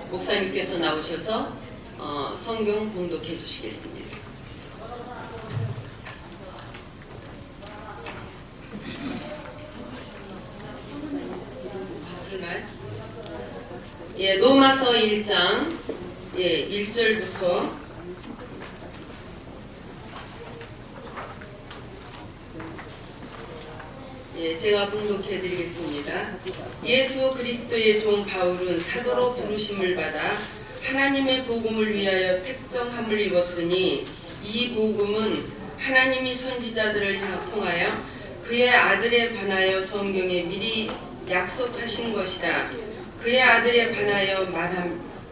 목사님께서 나오셔서 성경 봉독해 주시겠습니다. 로마서 1장 1절부터 제가 봉독해 드리겠습니다. 예수 그리스도의 종 바울은 사도로 부르심을 받아 하나님의 복음을 위하여 택정함을 입었으니 이 복음은 하나님이 선지자들을 통하여 그의 아들에 관하여 성경에 미리 약속하신 것이라. 그의 아들에 관하여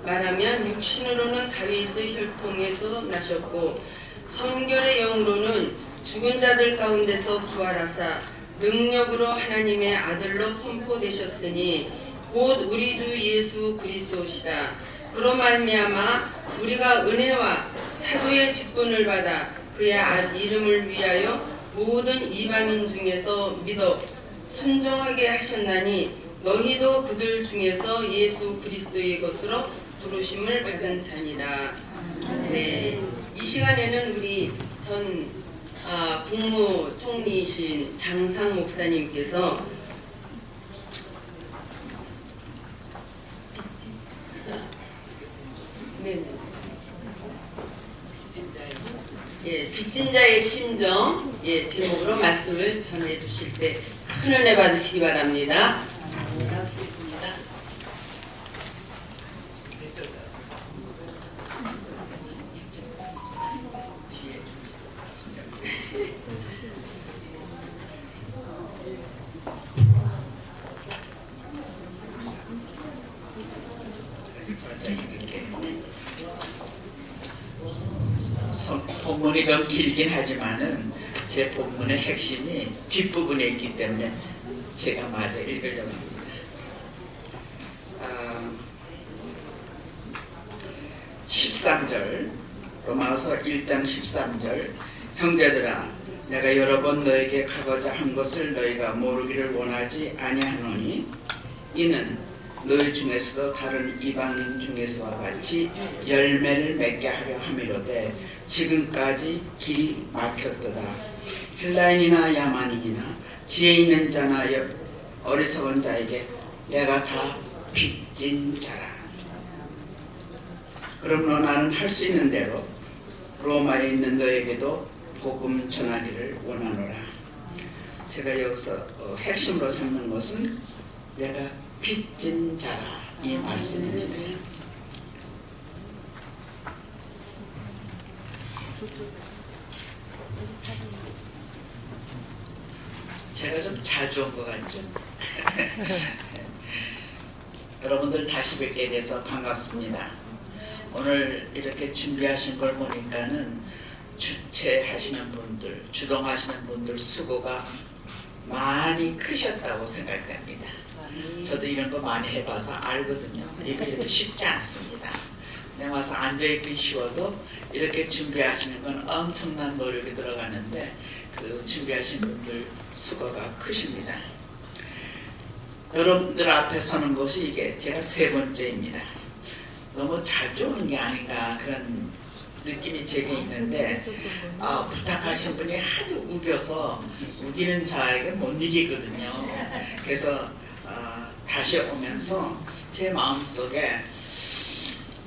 말하면 육신으로는 다윗의 혈통에서 나셨고 성결의 영으로는 죽은 자들 가운데서 부활하사 능력으로 하나님의 아들로 선포되셨으니 곧 우리 주 예수 그리스도시라. 그로 말미암아 우리가 은혜와 사도의 직분을 받아 그의 이름을 위하여 모든 이방인 중에서 믿어 순종하게 하셨나니 너희도 그들 중에서 예수 그리스도의 것으로 부르심을 받은 자니라. 이 시간에는 우리 전 국무총리이신 장상 목사님께서 빚진 자의 심정 제목으로 말씀을 전해 주실 때 큰 은혜 받으시기 바랍니다. 본문이 좀 길긴 하지만은 제 본문의 핵심이 뒷부분에 있기 때문에 제가 마저 읽으려고 합니다. 13절 로마서 1장 13절 형제들아 내가 여러 번 너에게 가고자 한 것을 너희가 모르기를 원하지 아니하노니 이는 너희 중에서도 다른 이방인 중에서와 같이 열매를 맺게 하려 함이로되 지금까지 길이 막혔도다. 헬라인이나 야만인이나 지혜 있는 자나 어리석은 자에게 내가 다 빚진 자라. 그러므로 나는 할 수 있는 대로 로마에 있는 너에게도 복음 전하기를 원하노라. 제가 여기서 핵심으로 삼는 것은 내가 빚진 자라 이 말씀입니다. 제가 좀 자주 온 것 같죠? 여러분들 다시 뵙게 돼서 반갑습니다. 오늘 이렇게 준비하신 걸 보니까는 주최하시는 분들, 주동하시는 분들 수고가 많이 크셨다고 생각됩니다. 저도 이런 거 많이 해봐서 알거든요. 이렇게 쉽지 않습니다. 내 와서 앉아있기 쉬워도 이렇게 준비하시는 건 엄청난 노력이 들어가는데 그 준비하신 분들 수고가 크십니다. 여러분들 앞에 서는 것이 이게 제가 세 번째입니다. 너무 자주 오는 게 아닌가 그런 느낌이 제게 있는데 부탁하신 분이 하도 우겨서 우기는 자에게 못 이기거든요. 그래서 다시 오면서 제 마음속에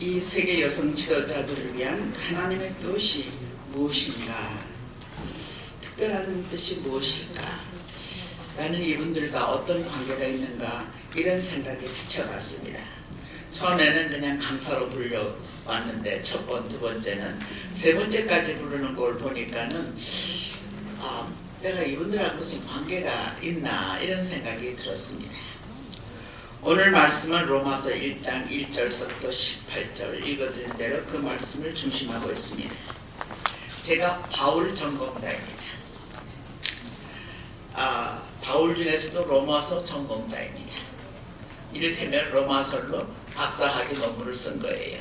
이 세계 여성 지도자들을 위한 하나님의 뜻이 무엇인가, 특별한 뜻이 무엇일까, 나는 이분들과 어떤 관계가 있는가 이런 생각이 스쳐갔습니다. 처음에는 그냥 강사로 불려왔는데 첫 번, 두 번째는 세 번째까지 부르는 걸 보니까는 내가 이분들하고 무슨 관계가 있나 이런 생각이 들었습니다. 오늘 말씀은 로마서 1장 1절부터 18절 읽어드린 대로 그 말씀을 중심하고 있습니다. 제가 바울 전공자입니다. 바울 중에서도 로마서 전공자입니다. 이를테면 로마서로 박사학위 논문을 쓴 거예요.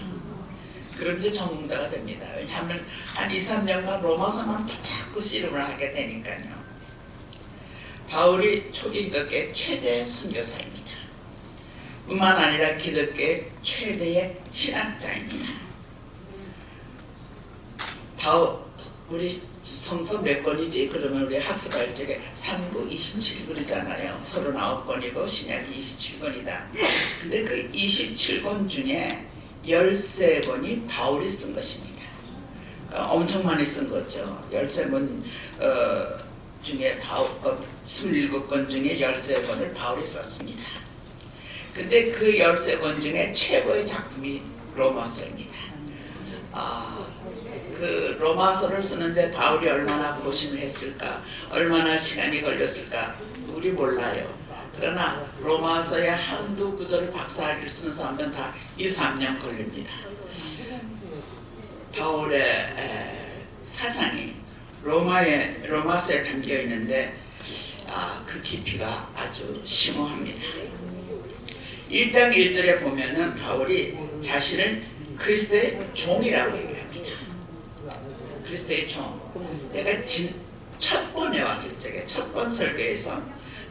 그럼 이제 전공자가 됩니다. 왜냐하면 한 2, 3년간 로마서만 자꾸 씨름을 하게 되니까요. 바울이 초기 기독교의 최대 선교사입니다. 뿐만 아니라 기독교의 최대의 신학자입니다. 우리 성서 몇 권이지? 그러면 우리 학습할 적에 삼구 27권이잖아요. 39권이고 신약이 27권이다. 근데 그 27권 중에 13권이 바울이 쓴 것입니다. 엄청 많이 쓴 거죠. 13권 중에 27권 중에 13권을 바울이 썼습니다. 근데 그 13권 중에 최고의 작품이 로마서입니다. 그 로마서를 쓰는데 바울이 얼마나 고심을 했을까, 얼마나 시간이 걸렸을까 우리 몰라요. 그러나 로마서의 한두 구절을 박사학위를 쓰는 사람들은 다 2~3년 걸립니다. 바울의 사상이 로마서에 담겨 있는데 그 깊이가 아주 심오합니다. 1장 1절에 보면은 바울이 자신을 그리스도의 종이라고 얘기합니다. 그리스도의 종. 내가 첫 번에 왔을 적에 첫 번 설교에서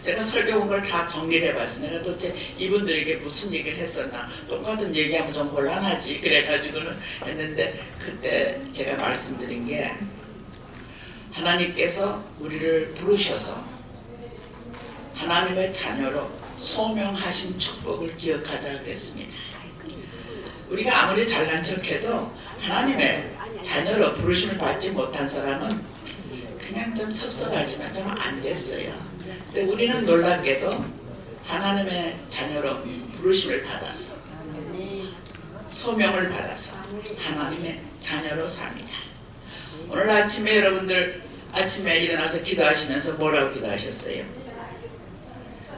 제가 설교 온 걸 다 정리를 해봤어. 내가 도대체 이분들에게 무슨 얘기를 했었나, 똑같은 얘기하면 좀 곤란하지, 그래가지고는 했는데, 그때 제가 말씀드린 게 하나님께서 우리를 부르셔서 하나님의 자녀로 소명하신 축복을 기억하자 그랬습니다. 우리가 아무리 잘난 척해도 하나님의 자녀로 부르심을 받지 못한 사람은 그냥 좀 섭섭하지만 좀 안 됐어요. 근데 우리는 놀랍게도 하나님의 자녀로 부르심을 받아서 소명을 받아서 하나님의 자녀로 삽니다. 오늘 아침에 여러분들 아침에 일어나서 기도하시면서 뭐라고 기도하셨어요?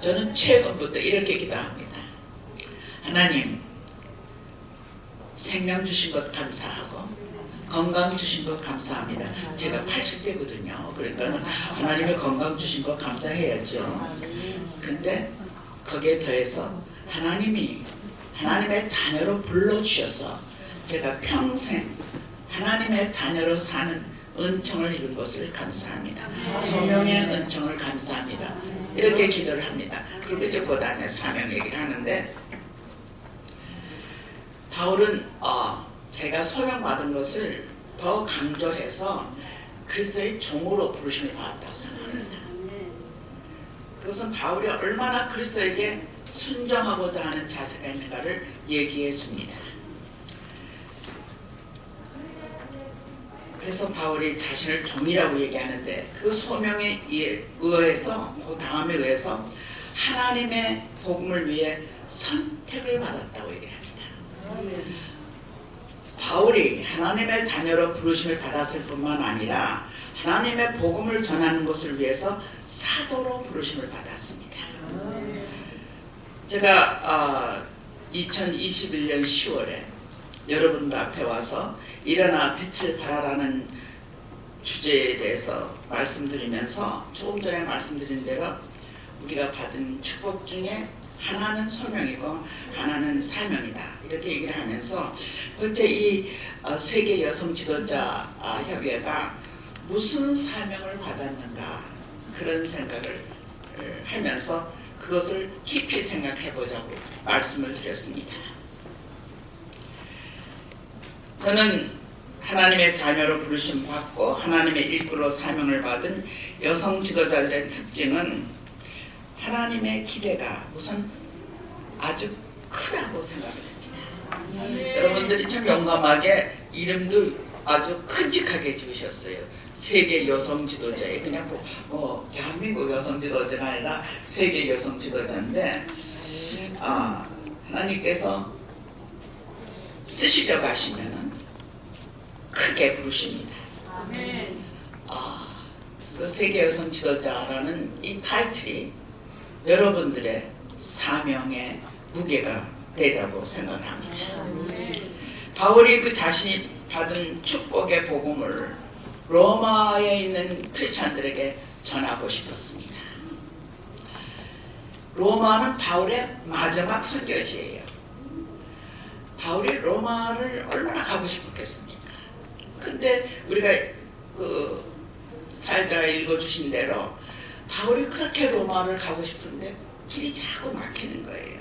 저는 최근부터 이렇게 기도합니다. 하나님, 생명 주신 것 감사하고 건강 주신 것 감사합니다. 제가 80대거든요. 그러니까 하나님의 건강 주신 것 감사해야죠. 근데 거기에 더해서 하나님이 하나님의 자녀로 불러주셔서 제가 평생 하나님의 자녀로 사는 은총을 입은 것을 감사합니다. 소명의 은총을 감사합니다. 이렇게 기도를 합니다. 그리고 이제 그 다음에 사명 얘기를 하는데, 바울은 제가 소명받은 것을 더 강조해서 그리스도의 종으로 부르심을 받았다고 생각합니다. 그것은 바울이 얼마나 그리스도에게 순종하고자 하는 자세가 있는가를 얘기해 줍니다. 그래서 바울이 자신을 종이라고 얘기하는데, 그 소명에 의해서, 그 다음에 의해서 하나님의 복음을 위해 선택을 받았다고 얘기합니다. 바울이 하나님의 자녀로 부르심을 받았을 뿐만 아니라 하나님의 복음을 전하는 것을 위해서 사도로 부르심을 받았습니다. 제가 2021년 10월에 여러분들 앞에 와서 일어나 빛을 발하라는 주제에 대해서 말씀드리면서 조금 전에 말씀드린 대로 우리가 받은 축복 중에 하나는 소명이고 하나는 사명이다, 이렇게 얘기를 하면서 도대체 이 세계 여성 지도자 협의회가 무슨 사명을 받았는가, 그런 생각을 하면서 그것을 깊이 생각해 보자고 말씀을 드렸습니다. 저는 하나님의 자녀로 부르심 받고 하나님의 일꾼으로 사명을 받은 여성 지도자들의 특징은 하나님의 기대가 우선 아주 크다고 생각합니다. 여러분들이 참 용감하게 이름도 아주 큼직하게 지으셨어요. 세계 여성 지도자에 그냥 대한민국 여성 지도자가 아니라 세계 여성 지도자인데, 하나님께서 쓰시려고 하시면은 크게 부르십니다. 그래서 세계 여성 지도자라는 이 타이틀이 여러분들의 사명의 무게가 되리라고 생각합니다. 바울이 그 자신이 받은 축복의 복음을 로마에 있는 크리스찬들에게 전하고 싶었습니다. 로마는 바울의 마지막 선교지예요. 바울이 로마를 얼마나 가고 싶었겠습니까? 근데 우리가 그 살자가 읽어주신 대로 바울이 그렇게 로마를 가고 싶은데 길이 자꾸 막히는 거예요.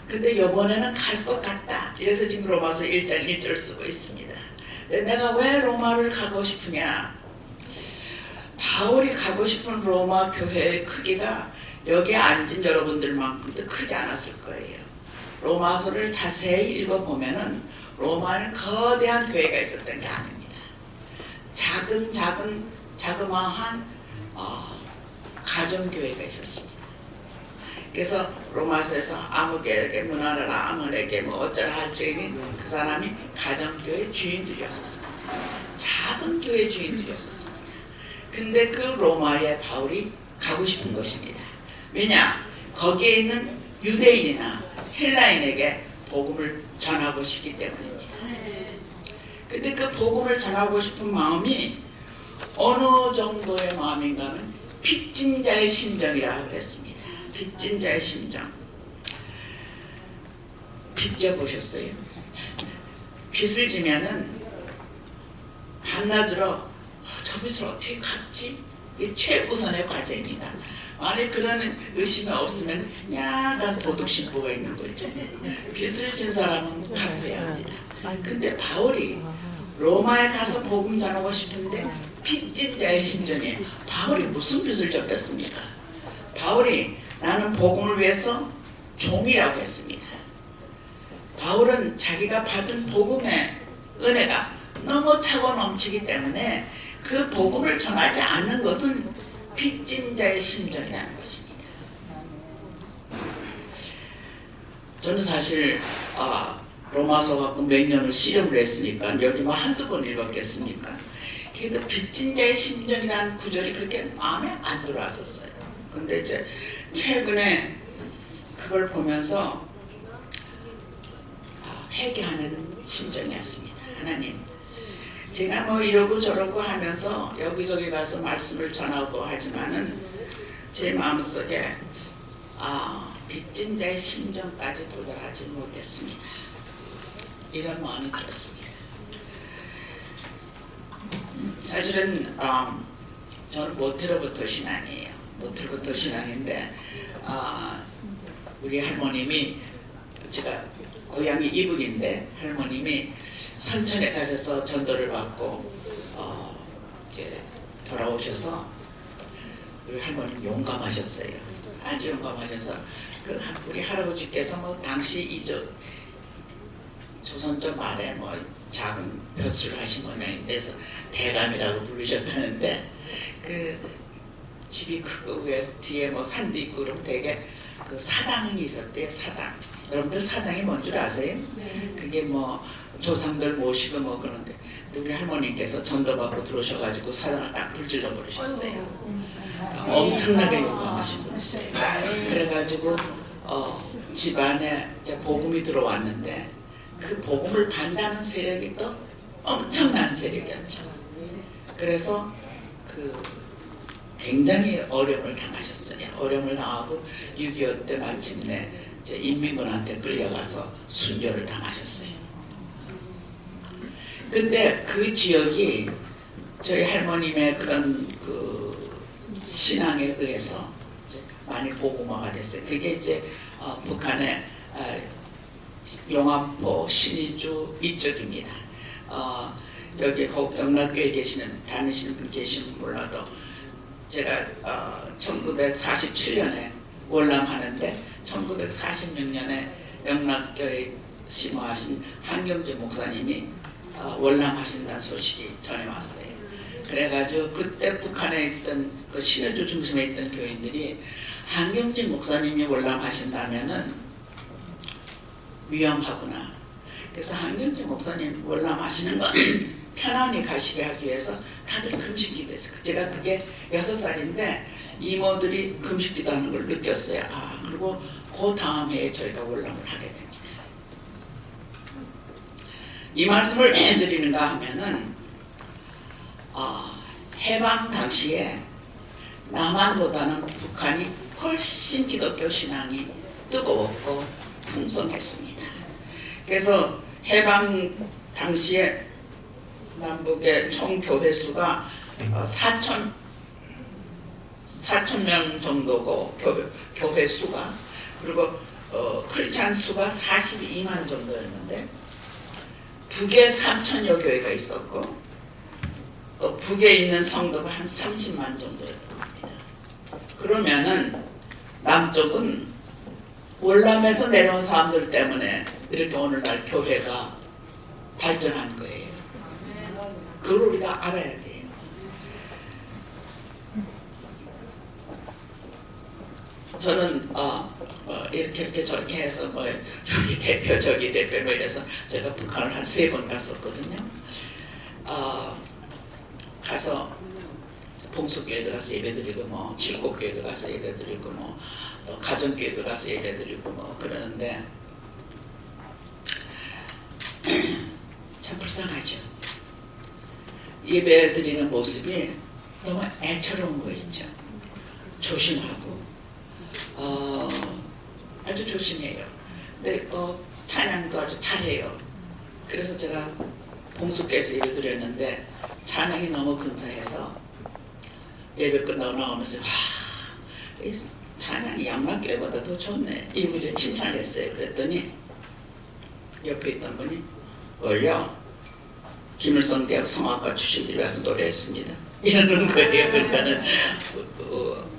근데 요번에는 갈 것 같다. 이래서 지금 로마서 1장 1절 쓰고 있습니다. 근데 내가 왜 로마를 가고 싶으냐? 바울이 가고 싶은 로마 교회의 크기가 여기에 앉은 여러분들만큼도 크지 않았을 거예요. 로마서를 자세히 읽어보면은 로마는 거대한 교회가 있었던 게 아닙니다. 자그마한 가정교회가 있었습니다. 그래서 로마서에서 아무개에게 문하라 아무에게 뭐 어쩌라 할 적에는 그 사람이 가정교회 주인들이었었습니다. 작은 교회 주인들이었었습니다. 근데 그 로마에 바울이 가고 싶은 것입니다. 왜냐? 거기에 있는 유대인이나 헬라인에게 복음을 전하고 싶기 때문입니다. 근데 그 복음을 전하고 싶은 마음이 어느 정도의 마음인가는 빚진 자의 심정이라고 그랬습니다. 빚진 자의 심정. 빚 져보셨어요? 빚을 지면은 한낮으로 저 빚을 어떻게 갚지? 이게 최우선의 과제입니다. 만약 그런 의심이 없으면 약간 도덕심보가 있는 거죠. 빚을 진 사람은 갚아야 합니다. 근데 바울이 로마에 가서 복음 전하고 싶은데 빚진 자의 심정이에요. 바울이 무슨 빚을 졌겠습니까? 바울이 나는 복음을 위해서 종이라고 했습니다. 바울은 자기가 받은 복음의 은혜가 너무 차고 넘치기 때문에 그 복음을 전하지 않는 것은 빚진 자의 심정이라는 것입니다. 저는 사실 로마서 갖고 몇 년을 실험을 했으니까 여기 뭐 한두 번 읽었겠습니까? 그래도 빚진 자의 심정이라는 구절이 그렇게 마음에 안 들어왔었어요. 근데 이제 최근에 그걸 보면서 회개하는 심정이었습니다. 하나님, 제가 뭐 이러고 저러고 하면서 여기저기 가서 말씀을 전하고 하지만은 제 마음속에 빚진 자의 심정까지 도달하지 못했습니다. 이런 마음이 들었습니다. 사실은 저는 모태로부터 신앙이에요. 모태로부터 신앙인데 우리 할머님이, 제가 고향이 이북인데 할머님이 선천에 가셔서 전도를 받고 이제 돌아오셔서 우리 할머님 용감하셨어요. 아주 용감하셔서 그 우리 할아버지께서 뭐 당시 조선족 말에 뭐 작은 벼슬을 하신 모양인데서 대감이라고 부르셨다는데 그 집이 크고 위에서 뒤에 뭐 산도 있고 그러면 되게 그 사당이 있었대요. 사당. 여러분들 사당이 뭔 줄 아세요? 네. 그게 뭐 조상들 모시고 뭐 그런데 우리 할머니께서 전도받고 들어오셔가지고 사당을 딱 불질러 버리셨어요. 엄청나게 용감하신 분이세요. 그래가지고 집안에 이제 복음이 들어왔는데 그 복음을 반다는 세력이 또 엄청난 세력이었죠. 그래서 그 굉장히 어려움을 당하셨어요. 어려움을 당하고 6.25 때 마침내 이제 인민군한테 끌려가서 순교를 당하셨어요. 근데 그 지역이 저희 할머님의 그런 그 신앙에 의해서 이제 많이 복음화가 됐어요. 그게 이제 북한의 용암포, 신의주 이쪽입니다. 여기 영락교에 다니시는 분 계시면 몰라도 제가 1947년에 월남하는데 1946년에 영락교에 심호하신 한경재 목사님이 월남하신다는 소식이 전해 왔어요. 그래가지고 그때 북한에 있던 그 신의주 중심에 있던 교인들이 한경재 목사님이 월남하신다면은 위험하구나. 그래서 한경재 목사님 월남하시는 건 편안히 가시게 하기 위해서 다들 금식기도 했어요. 제가 그게 6살인데 이모들이 금식기도 하는 걸 느꼈어요. 그리고 그 다음 해에 저희가 월남을 하게 됩니다. 이 말씀을 해드리는가 하면은 해방 당시에 남한보다는 북한이 훨씬 기독교 신앙이 뜨거웠고 풍성했습니다. 그래서 해방 당시에 남북의 총 교회 수가 4천 명 정도고 교회 수가, 그리고 크리스찬 수가 42만 정도였는데 북에 3천여 교회가 있었고 북에 있는 성도가 한 30만 정도였던 겁니다. 그러면은 남쪽은 월남에서 내려온 사람들 때문에 이렇게 오늘날 교회가 발전한 거예요. 그걸 우리가 알아야 돼요. 저는 이렇게 저렇게 해서 뭐 여기 대표 저기 대표 뭐 이래서 제가 북한을 한 3번 갔었거든요. 가서 봉수교회도 가서 예배드리고 뭐 칠곡교회도 가서 예배드리고 뭐 가정교회도 가서 예배드리고 뭐 그러는데 참 불쌍하죠. 예배드리는 모습이 너무 애처로운 거 있죠. 조심하고 아주 조심해요. 근데 찬양도 아주 잘해요. 그래서 제가 봉수께서 예배드렸는데 찬양이 너무 근사해서 예배 끝나고 나오면서 이 찬양이 양락교회보다 더 좋네. 이러고 칭찬했어요. 그랬더니 옆에 있던 분이 원래 김일성 대학 성악가 출신들이 와서 노래했습니다. 이러는 거예요. 그러니까는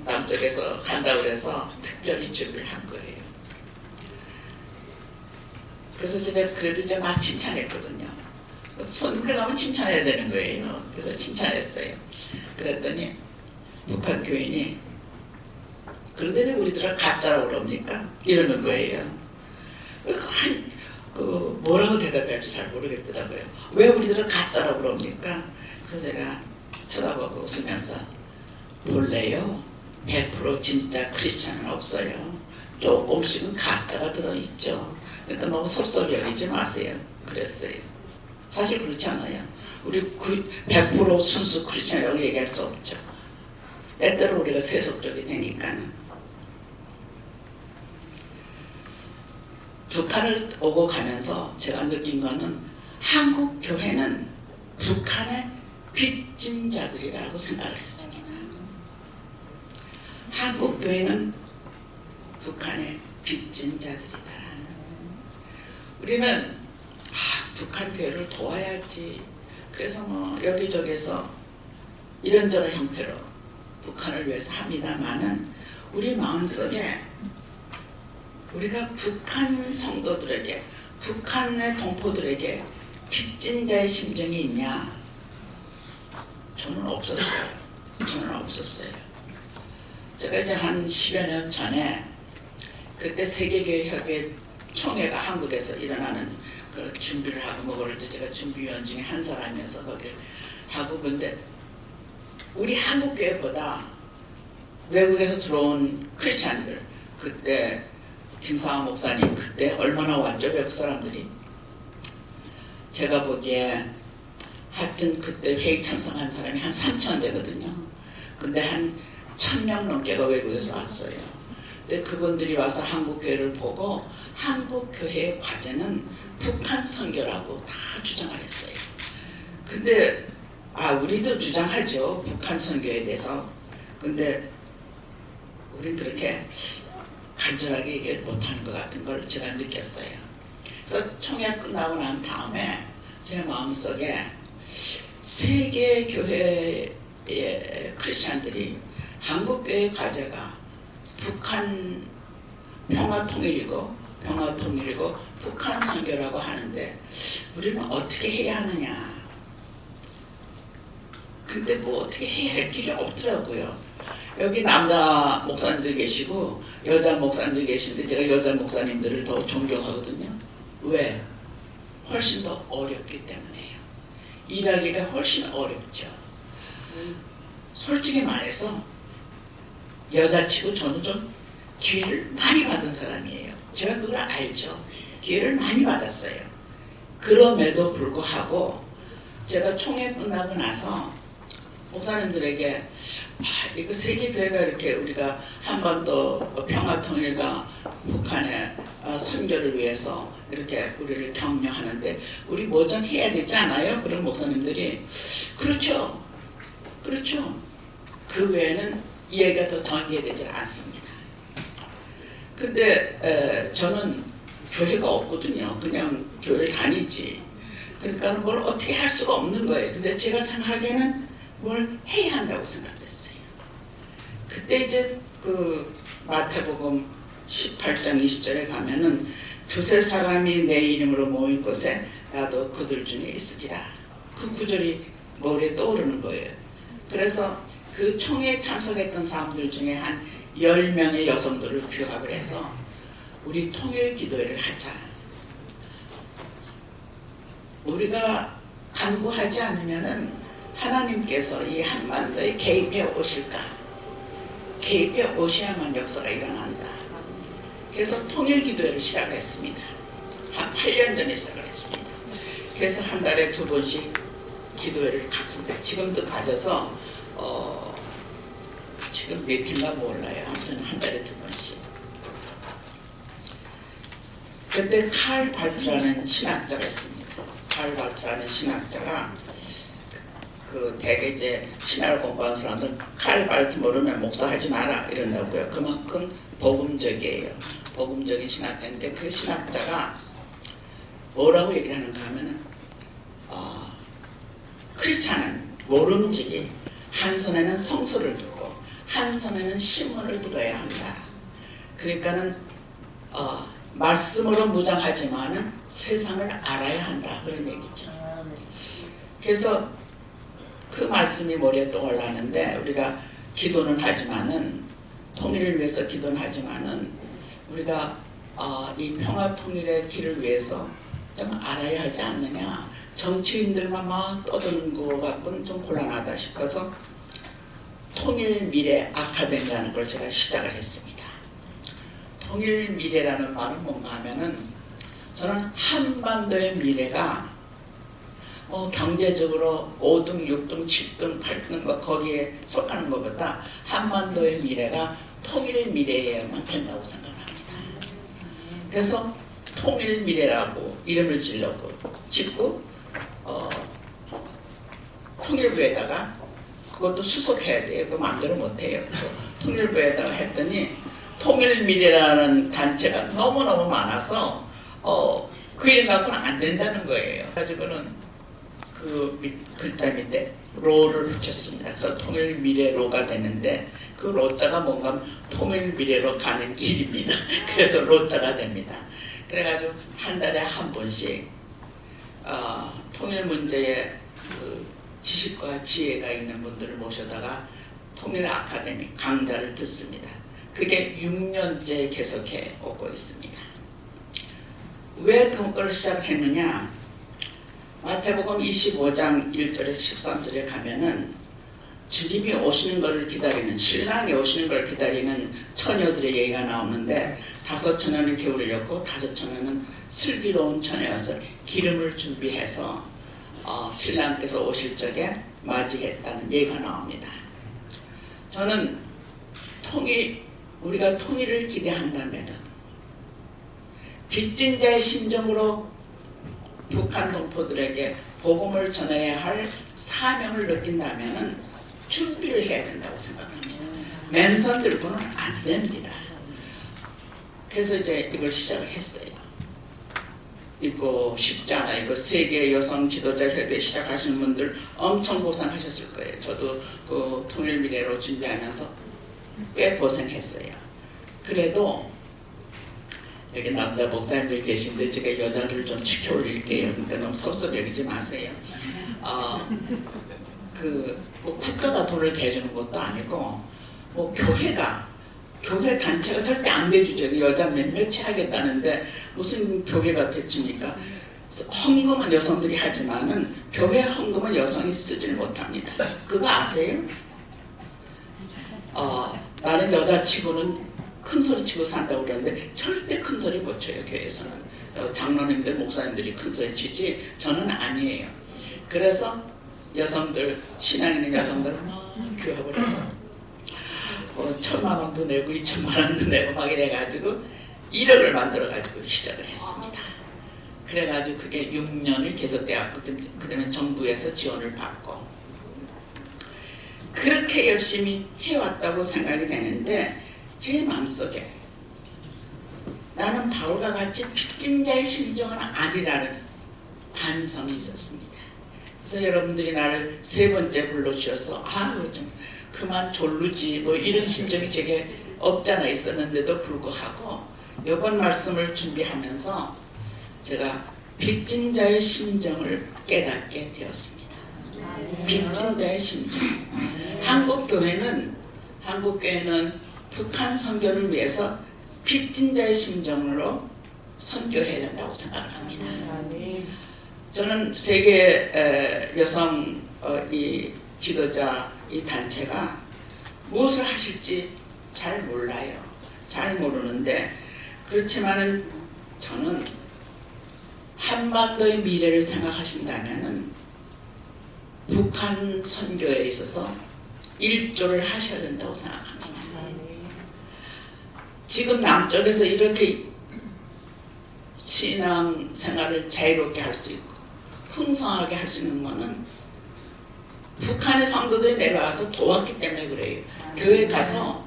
남쪽에서 간다고 해서 특별히 준비를 한 거예요. 그래서 제가 그래도 이제 막 칭찬했거든요. 손님들 가면 칭찬해야 되는 거예요. 그래서 칭찬했어요. 그랬더니 북한 교인이 그런데 왜 우리들은 가짜라고 그럽니까? 이러는 거예요. 뭐라고 대답할지 잘 모르겠더라고요. 왜 우리들은 가짜라고 그럽니까? 그래서 제가 쳐다보고 웃으면서 본래요 100% 진짜 크리스찬은 없어요. 조금씩은 가짜가 들어있죠. 그러니까 너무 섭섭해하지 마세요. 그랬어요. 사실 그렇지 않아요. 우리 100% 순수 크리스찬이라고 얘기할 수 없죠. 때때로 우리가 세속적이 되니까는. 북한을 오고 가면서 제가 느낀 거는 한국 교회는 북한의 빚진 자들이라고 생각을 했습니다. 한국 교회는 북한의 빚진 자들이다. 우리는 북한 교회를 도와야지. 그래서 뭐 여기저기서 이런저런 형태로 북한을 위해서 합니다만은 우리 마음속에 우리가 북한 성도들에게 북한의 동포들에게 빚진 자의 심정이 있냐? 저는 없었어요. 저는 없었어요. 제가 이제 한 10여 년 전에 그때 세계교회협회 총회가 한국에서 일어나는 그 준비를 하고 뭐 그럴 때 제가 준비위원 중에 한 사람이어서 거기를 하고 근데 우리 한국교회보다 외국에서 들어온 크리스찬들 그때 김상환 목사님 그때 얼마나 왔죠 외국 사람들이. 제가 보기에 하여튼 그때 회의 참석한 사람이 한 3,000 되거든요. 근데 한 1,000명 넘게가 외국에서 왔어요. 근데 그분들이 와서 한국교회를 보고 한국교회의 과제는 북한 선교라고 다 주장을 했어요. 근데 우리도 주장하죠. 북한 선교에 대해서. 근데 우린 그렇게 간절하게 얘기를 못하는 것 같은 걸 제가 느꼈어요. 그래서 총회 끝나고 난 다음에 제 마음속에 세계 교회의 크리스찬들이 한국교회의 과제가 북한 평화통일이고 북한 선교라고 하는데 우리는 어떻게 해야 하느냐. 근데 뭐 어떻게 해야 할 길이 없더라고요. 여기 남자 목사님들 계시고 여자 목사님들 계시는데 제가 여자 목사님들을 더 존경하거든요. 왜? 훨씬 더 어렵기 때문에요. 일하기가 훨씬 어렵죠. 솔직히 말해서 여자치고 저는 좀 기회를 많이 받은 사람이에요. 제가 그걸 알죠. 기회를 많이 받았어요. 그럼에도 불구하고 제가 총회 끝나고 나서 목사님들에게 이거 세계교회가 이렇게 우리가 한반도 평화통일과 북한의 선교를 위해서 이렇게 우리를 격려하는데 우리 뭐 좀 해야 되지 않아요? 그런 목사님들이 그렇죠. 그 외에는 이해가 더 전개되지 않습니다. 근데 저는 교회가 없거든요. 그냥 교회를 다니지. 그러니까 뭘 어떻게 할 수가 없는 거예요. 근데 제가 생각하기에는 뭘 해야 한다고 생각했어요. 그때 이제 그 마태복음 18장 20절에 가면은 두세 사람이 내 이름으로 모인 곳에 나도 그들 중에 있으리라. 그 구절이 머리에 떠오르는 거예요. 그래서 그 총회에 참석했던 사람들 중에 한 10명의 여성들을 규합을 해서 우리 통일 기도회를 하자. 우리가 간구하지 않으면은 하나님께서 이 한반도에 개입해 오실까? 개입해 오셔야만 역사가 일어난다. 그래서 통일 기도회를 시작했습니다. 한 8년 전에 시작을 했습니다. 그래서 한 달에 2번씩 기도회를 갔습니다. 지금도 가져서 지금 몇 회인가 몰라요. 아무튼 한 달에 2번씩. 그때 칼 발트라는 신학자가 있습니다. 칼 발트라는 신학자가 그 대개 이제 신학을 공부하는 사람들은 칼 발트 모르면 목사하지 마라 이런다고요. 그만큼 복음적이에요. 복음적인 신학자인데 그 신학자가 뭐라고 얘기를 하는가 하면은 크리스찬은 모름지기 한 손에는 성소를 두고 한 손에는 신문을 들어야 한다. 그러니까는 말씀으로 무장하지만은 세상을 알아야 한다 그런 얘기죠. 그래서 그 말씀이 머리에 떠올랐는데 우리가 기도는 하지만은 통일을 위해서 기도는 하지만은 우리가 이 평화 통일의 길을 위해서 좀 알아야 하지 않느냐. 정치인들만 막 떠드는 것 같고는 좀 곤란하다 싶어서 통일미래 아카데미라는 걸 제가 시작을 했습니다. 통일미래라는 말은 뭔가 하면은 저는 한반도의 미래가 경제적으로 5등, 6등, 7등, 8등 거기에 속하는 것보다 한반도의 미래가 통일미래에만 된다고 생각합니다. 그래서 통일미래라고 이름을 짓고 통일부에다가 그것도 수속해야 돼요. 그거 마음대로 못해요. 그래서 통일부에다가 했더니 통일미래라는 단체가 너무너무 많아서 그 이름 갖고는 안 된다는 거예요. 가지고는 그 글자 밑에 로를 붙였습니다. 그래서 통일미래로가 되는데 그 로자가 뭔가 하면 통일미래로 가는 길입니다. 그래서 로자가 됩니다. 그래가지고 한 달에 한 번씩 통일 문제에 그 지식과 지혜가 있는 분들을 모셔다가 통일 아카데미 강좌를 듣습니다. 그게 6년째 계속해 오고 있습니다. 왜 그걸 시작했느냐? 마태복음 25장 1절에서 13절에 가면은 주님이 오시는 것을 기다리는, 신랑이 오시는 걸 기다리는 처녀들의 얘기가 나오는데 5 처녀는 겨울을 였고 5 처녀는 슬기로운 처녀여서 기름을 준비해서 신랑께서 오실 적에 맞이했다는 얘기가 나옵니다. 저는 우리가 통일을 기대한다면 빚진 자의 심정으로 북한 동포들에게 복음을 전해야 할 사명을 느낀다면 준비를 해야 된다고 생각합니다. 맨손 들고는 안 됩니다. 그래서 이제 이걸 시작을 했어요. 이거 쉽지 않아요. 이거 세계 여성 지도자 협회 시작하시는 분들 엄청 고생하셨을 거예요. 저도 그 통일미래로 준비하면서 꽤 고생했어요. 그래도 여기 남자 목사님들 계신데 제가 여자를 좀 지켜올릴게요. 그러니까 너무 섭섭해하지 마세요. 뭐 국가가 돈을 대주는 것도 아니고 뭐 교회 단체가 절대 안 대주죠. 여자 몇몇이 하겠다는데 무슨 교회가 대줍니까? 헌금은 여성들이 하지만은 교회 헌금은 여성이 쓰지를 못합니다. 그거 아세요? 나는 여자치고는 큰 소리 치고 산다고 그러는데 절대 큰 소리 못 쳐요. 교회에서는 장로님들 목사님들이 큰 소리 치지 저는 아니에요. 그래서 여성들 신앙 있는 여성들은 막 교합을 해서 1,000만 원도 내고 2,000만 원도 내고 막 이래가지고 1억을 만들어가지고 시작을 했습니다. 그래가지고 그게 6년을 계속돼갖고 그 다음에 정부에서 지원을 받고 그렇게 열심히 해왔다고 생각이 되는데 제 마음속에 나는 바울과 같이 빚진 자의 심정은 아니라는 반성이 있었습니다. 그래서 여러분들이 나를 세 번째 불러주셔서 아유 좀 그만 졸르지 뭐 이런 심정이 제게 없잖아 있었는데도 불구하고 이번 말씀을 준비하면서 제가 빚진 자의 심정을 깨닫게 되었습니다. 빚진 자의 심정. 한국교회는 북한 선교를 위해서 빚진 자의 심정으로 선교해야 된다고 생각을 합니다. 저는 세계 여성 이 지도자 이 단체가 무엇을 하실지 잘 몰라요. 잘 모르는데 그렇지만은 저는 한반도의 미래를 생각하신다면은 북한 선교에 있어서 일조를 하셔야 된다고 생각합니다. 지금 남쪽에서 이렇게 신앙 생활을 자유롭게 할 수 있고 풍성하게 할 수 있는 것은 북한의 성도들이 내려와서 도왔기 때문에 그래요. 교회 가서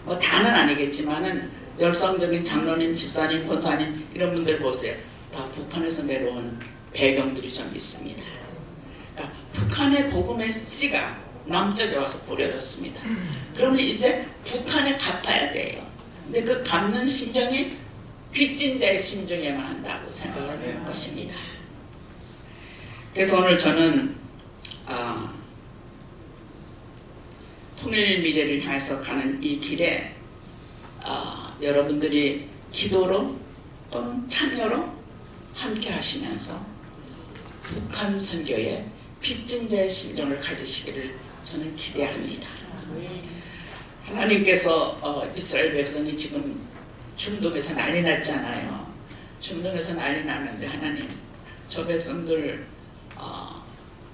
뭐 다는 아니겠지만은 열성적인 장로님, 집사님, 권사님 이런 분들 보세요. 다 북한에서 내려온 배경들이 좀 있습니다. 그러니까 북한의 복음의 씨가 남쪽에 와서 뿌려졌습니다. 그러면 이제 북한에 갚아야 돼요. 근데 그 갚는 심정이 빚진 자의 심정에만 한다고 생각을 하는 것입니다. 그래서 오늘 저는 통일 미래를 향해서 가는 이 길에 여러분들이 기도로 또는 참여로 함께 하시면서 북한 선교에 빚진 자의 심정을 가지시기를 저는 기대합니다. 하나님께서 이스라엘 백성이 지금 중동에서 난리 났잖아요. 중동에서 난리 났는데 하나님 저 백성들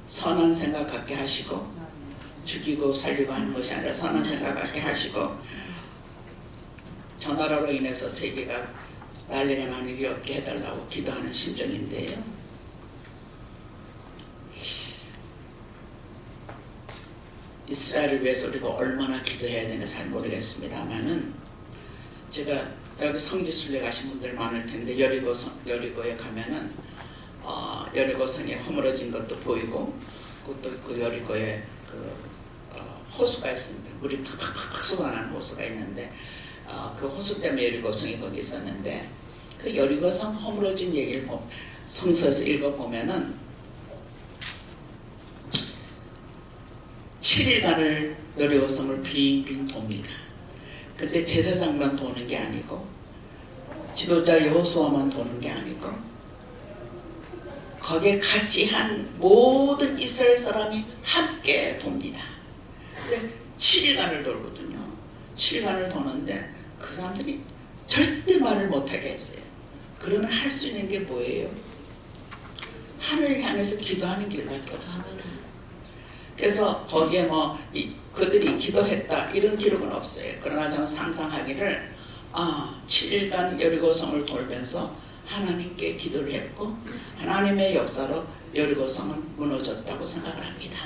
선한 생각 갖게 하시고 죽이고 살리고 하는 것이 아니라 선한 생각 갖게 하시고 저 나라로 인해서 세계가 난리가 나는 일이 없게 해달라고 기도하는 심정인데요. 이스라엘을 위해서 우리가 얼마나 기도해야 되는지 잘 모르겠습니다만은 제가 여기 성지순례 가신 분들 많을 텐데 여리고에 가면은 여리고성에 허물어진 것도 보이고 또 그 여리고에 호수가 있습니다. 물이 팍팍팍 쏟아나는 호수가 있는데 그 호수 때문에 여리고성이 거기 있었는데 그 여리고성 허물어진 얘기를 성서에서 읽어보면은 7일간을 여리고성을 빙빙 돕니다. 근데 제사장만 도는 게 아니고 지도자 여호수아만 도는 게 아니고 거기에 같이 한 모든 이스라엘 사람이 함께 돕니다. 근데 7일간을 돌거든요. 7일간을 도는데 그 사람들이 절대 말을 못하게 했어요. 그러면 할 수 있는 게 뭐예요? 하늘을 향해서 기도하는 길밖에 없습니다. 그래서 거기에 그들이 기도했다 이런 기록은 없어요. 그러나 저는 상상하기를 7일간 여리고성을 돌면서 하나님께 기도를 했고 하나님의 역사로 여리고성은 무너졌다고 생각을 합니다.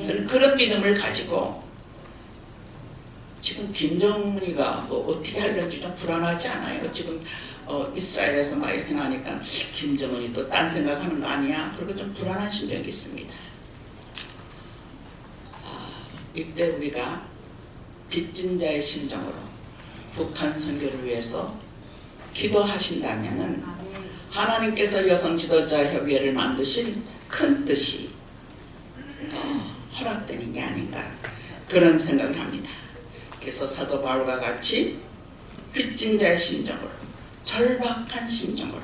저는 그런 믿음을 가지고 지금 김정은이가 어떻게 하려는지 좀 불안하지 않아요? 지금 이스라엘에서 막 이렇게 나니까 김정은이도 딴 생각하는 거 아니야? 그리고 좀 불안한 심정이 있습니다. 이때 우리가 빚진 자의 심정으로 북한 선교를 위해서 기도하신다면은 하나님께서 여성 지도자 협의회를 만드신 큰 뜻이 허락되는 게 아닌가 그런 생각을 합니다. 그래서 사도 바울과 같이 빚진 자의 심정으로 절박한 심정으로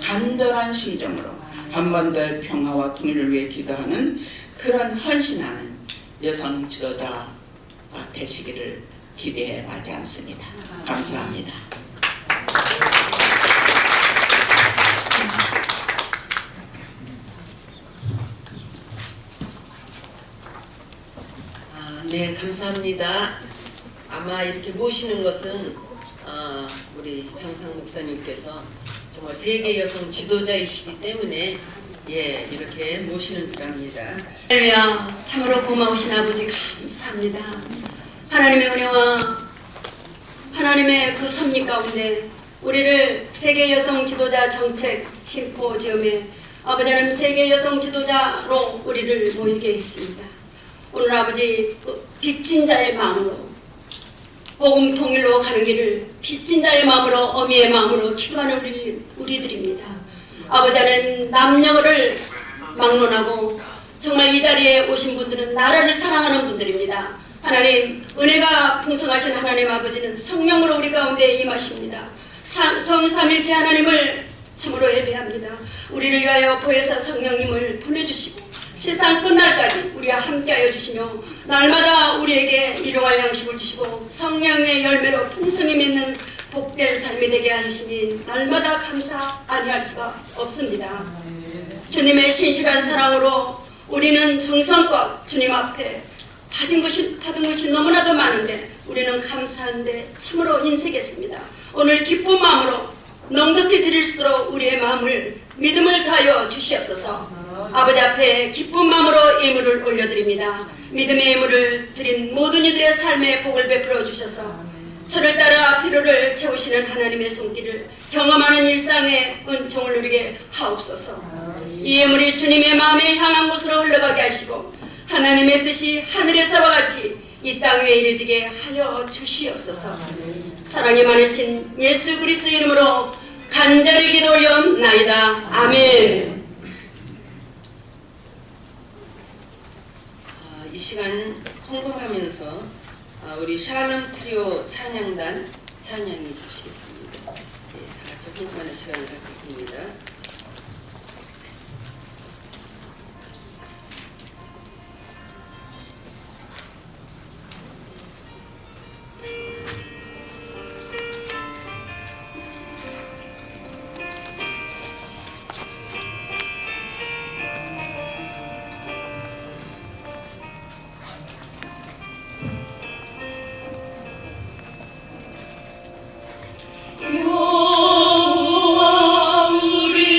간절한 심정으로 한반도의 평화와 통일을 위해 기도하는 그런 헌신하는 여성 지도자가 되시기를 기대해 마지 않습니다. 감사합니다. 네, 감사합니다. 아마 이렇게 모시는 것은 우리 장상 목사님께서 정말 세계 여성 지도자이시기 때문에 이렇게 모시는 줄 압니다. 할렐루야, 참으로 고마우신 아버지 감사합니다. 하나님의 은혜와 하나님의 그 섭리 가운데 우리를 세계 여성 지도자 정책 심포지엄에 아버지 하나님 세계 여성 지도자로 우리를 모이게 했습니다. 오늘 아버지 빚진 자의 마음으로 복음 통일로 가는 길을 빚진 자의 마음으로 어미의 마음으로 기도하는 우리들입니다. 아버지 하나님 남녀를 막론하고 정말 이 자리에 오신 분들은 나라를 사랑하는 분들입니다. 하나님 은혜가 풍성하신 하나님 아버지는 성령으로 우리 가운데 임하십니다. 성삼일체 하나님을 참으로 예배합니다. 우리를 위하여 보혜사 성령님을 보내주시고 세상 끝날까지 우리와 함께하여 주시며 날마다 우리에게 일용할 양식을 주시고 성령의 열매로 풍성히 맺는 복된 삶이 되게 하시니 날마다 감사 아니할 수가 없습니다. 주님의 신실한 사랑으로 우리는 정성껏 주님 앞에 받은 것이 너무나도 많은데 우리는 감사한데 참으로 인색했습니다. 오늘 기쁜 마음으로 넉넉히 드릴 수 있도록 우리의 마음을 믿음을 다하여 주시옵소서. 아버지 앞에 기쁜 마음으로 예물을 올려드립니다. 믿음의 예물을 드린 모든 이들의 삶에 복을 베풀어 주셔서 저를 따라 피로를 채우시는 하나님의 손길을 경험하는 일상의 은총을 누리게 하옵소서. 이 예물이 주님의 마음에 향한 곳으로 흘러가게 하시고 하나님의 뜻이 하늘에서와 같이 이 땅 위에 이루어지게 하여 주시옵소서. 사랑이 많으신 예수 그리스도 이름으로 간절히 기도 올려옵나이다. 아멘. 이 시간 헌금하면서 우리 샬롬 트리오 찬양단 찬양해 주시겠습니다. 다 같이 헌금하는 시간을 갖겠습니다. 여호와 우리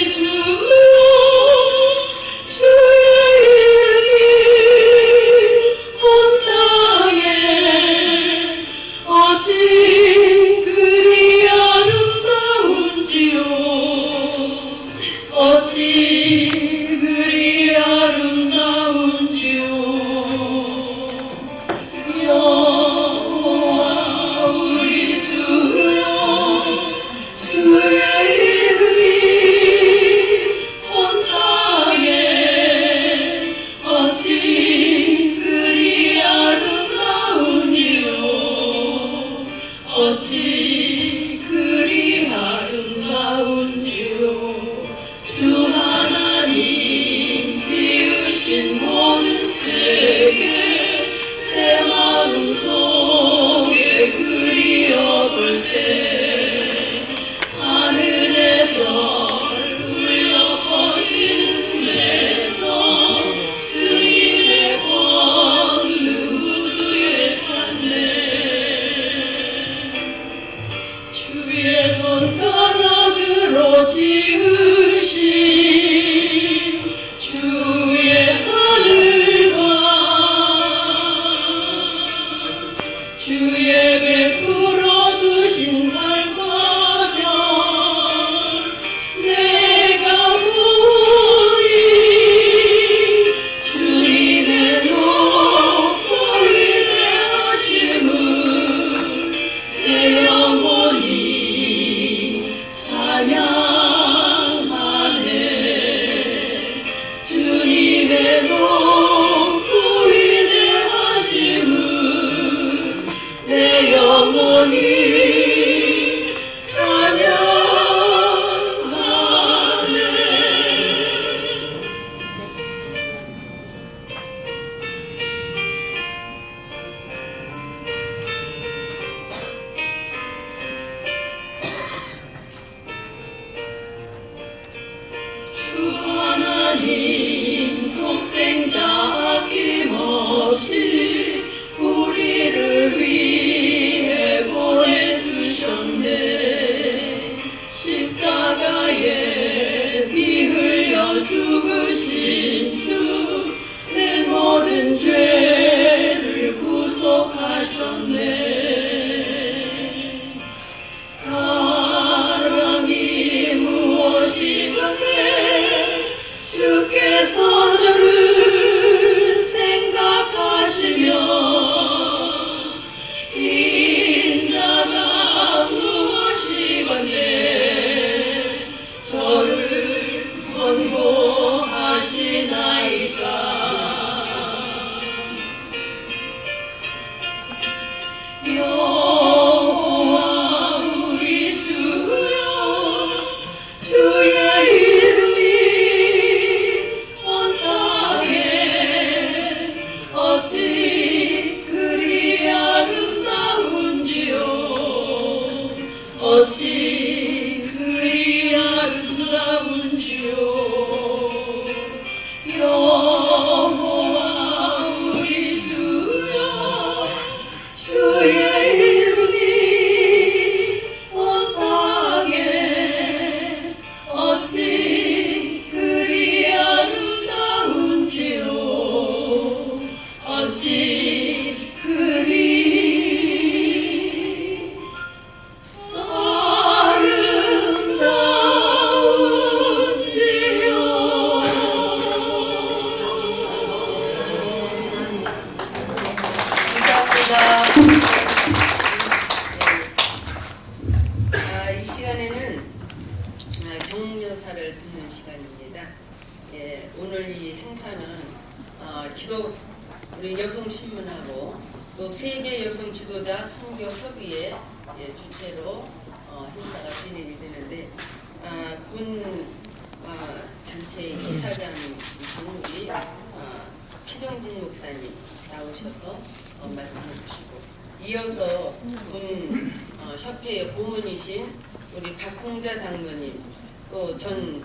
오늘 이 행사는 우리 여성신문하고 또 세계 여성 지도자 선교 협의회 주최로 행사가 진행이 되는데 군 단체 이사장이신 우리 피정진 목사님 나오셔서 말씀해 주시고, 이어서 군 협회의 고문이신 우리 박홍자 장로님, 또 전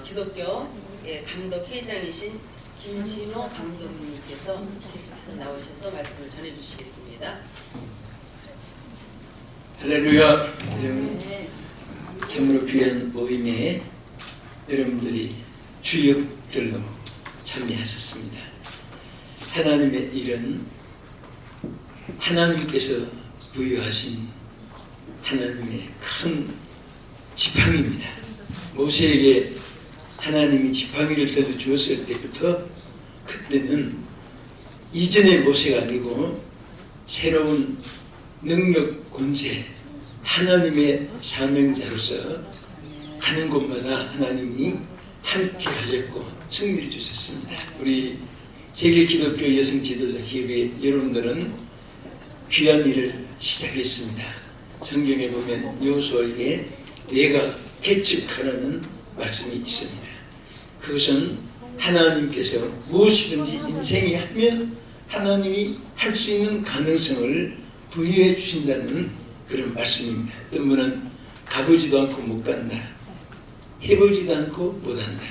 기독교 감독 회장이신 김진호 감독님께서 계속해서 나오셔서 말씀을 전해주시겠습니다. 할렐루야. 참으로 귀한 모임에 여러분들이 주역들로 참여하셨습니다. 하나님의 일은 하나님께서 부여하신 하나님의 큰 지팡이입니다. 모세에게 하나님이 지팡이를 들어 주었을 때부터 그때는 이전의 모세가 아니고 새로운 능력, 권세, 하나님의 사명자로서 가는 곳마다 하나님이 함께 하셨고 승리를 주셨습니다. 우리 세계 기독교 여성 지도자 협의 여러분들은 귀한 일을 시작했습니다. 성경에 보면 여호수아에게 내가 개척하라는 말씀이 있습니다. 그것은 하나님께서 무엇이든지 인생이 하면 하나님이 할 수 있는 가능성을 부여해 주신다는 그런 말씀입니다. 어떤 분은 가보지도 않고 못 간다, 해보지도 않고 못한다,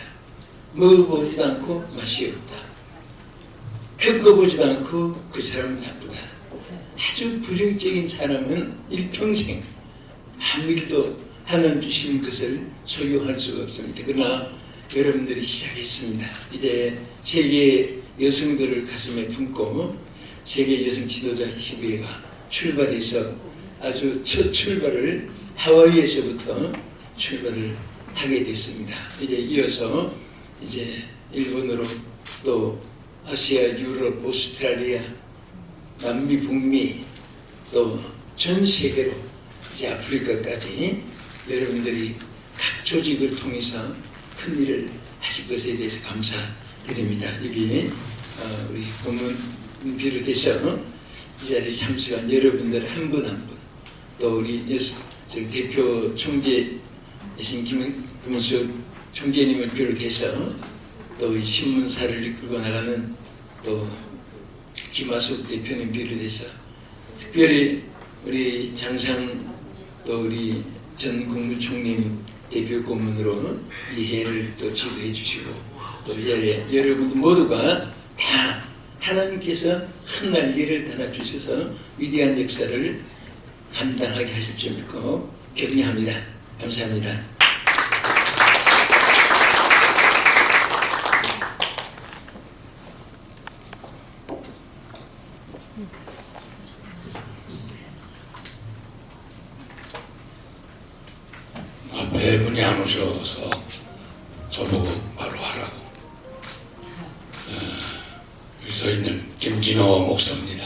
먹어보지도 않고 맛이 없다, 겪어보지도 않고 그 사람은 나쁘다. 아주 불행적인 사람은 일평생 아무 일도 하나님 주시는 것을 소유할 수가 없습니다. 그러나 여러분들이 시작했습니다. 이제 세계 여성들을 가슴에 품고 세계 여성 지도자 협의회가 출발해서 아주 첫 출발을 하와이에서부터 출발을 하게 됐습니다. 이제 이어서 이제 일본으로 또 아시아, 유럽, 오스트랄리아, 남미, 북미 또 전 세계로 이제 아프리카까지 여러분들이 각 조직을 통해서 큰 일을 하실 것에 대해서 감사드립니다. 여기 우리 고문 비롯해서 이 자리에 참석한 여러분들 한 분 한 분, 또 우리 대표 총재이신 김은수 총재님을 비롯해서 또 이 신문사를 이끌고 나가는 또 김하숙 대표님 비롯해서 특별히 우리 장상 또 우리 전 국무총리님 대표 고문으로 이 회를 또 지도해 주시고 또 이 자리에 여러분 모두가 다 하나님께서 큰 날개를 달아주셔서 위대한 역사를 감당하게 하실 줄 믿고 격려합니다. 감사합니다. 앞에 분이 안 오셔서 저보고 바로 하라고. 여기 서 있는 김진호 목사입니다.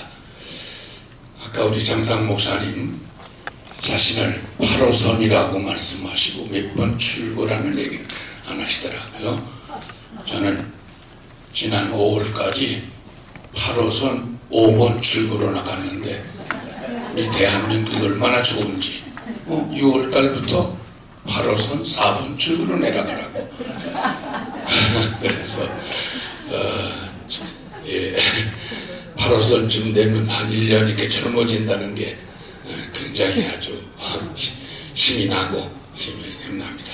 아까 우리 장상 목사님 자신을 8호선이라고 말씀하시고 몇 번 출구라는 얘기를 안 하시더라고요. 저는 지난 5월까지 8호선 5번 출구로 나갔는데 우리 대한민국이 얼마나 좋은지 6월 달부터 8호선 4번 출구로 내려가라고. 그래서 8호선쯤 되면 한 1년 이렇게 젊어진다는 게 굉장히 아주 힘이 나고 힘이 납니다.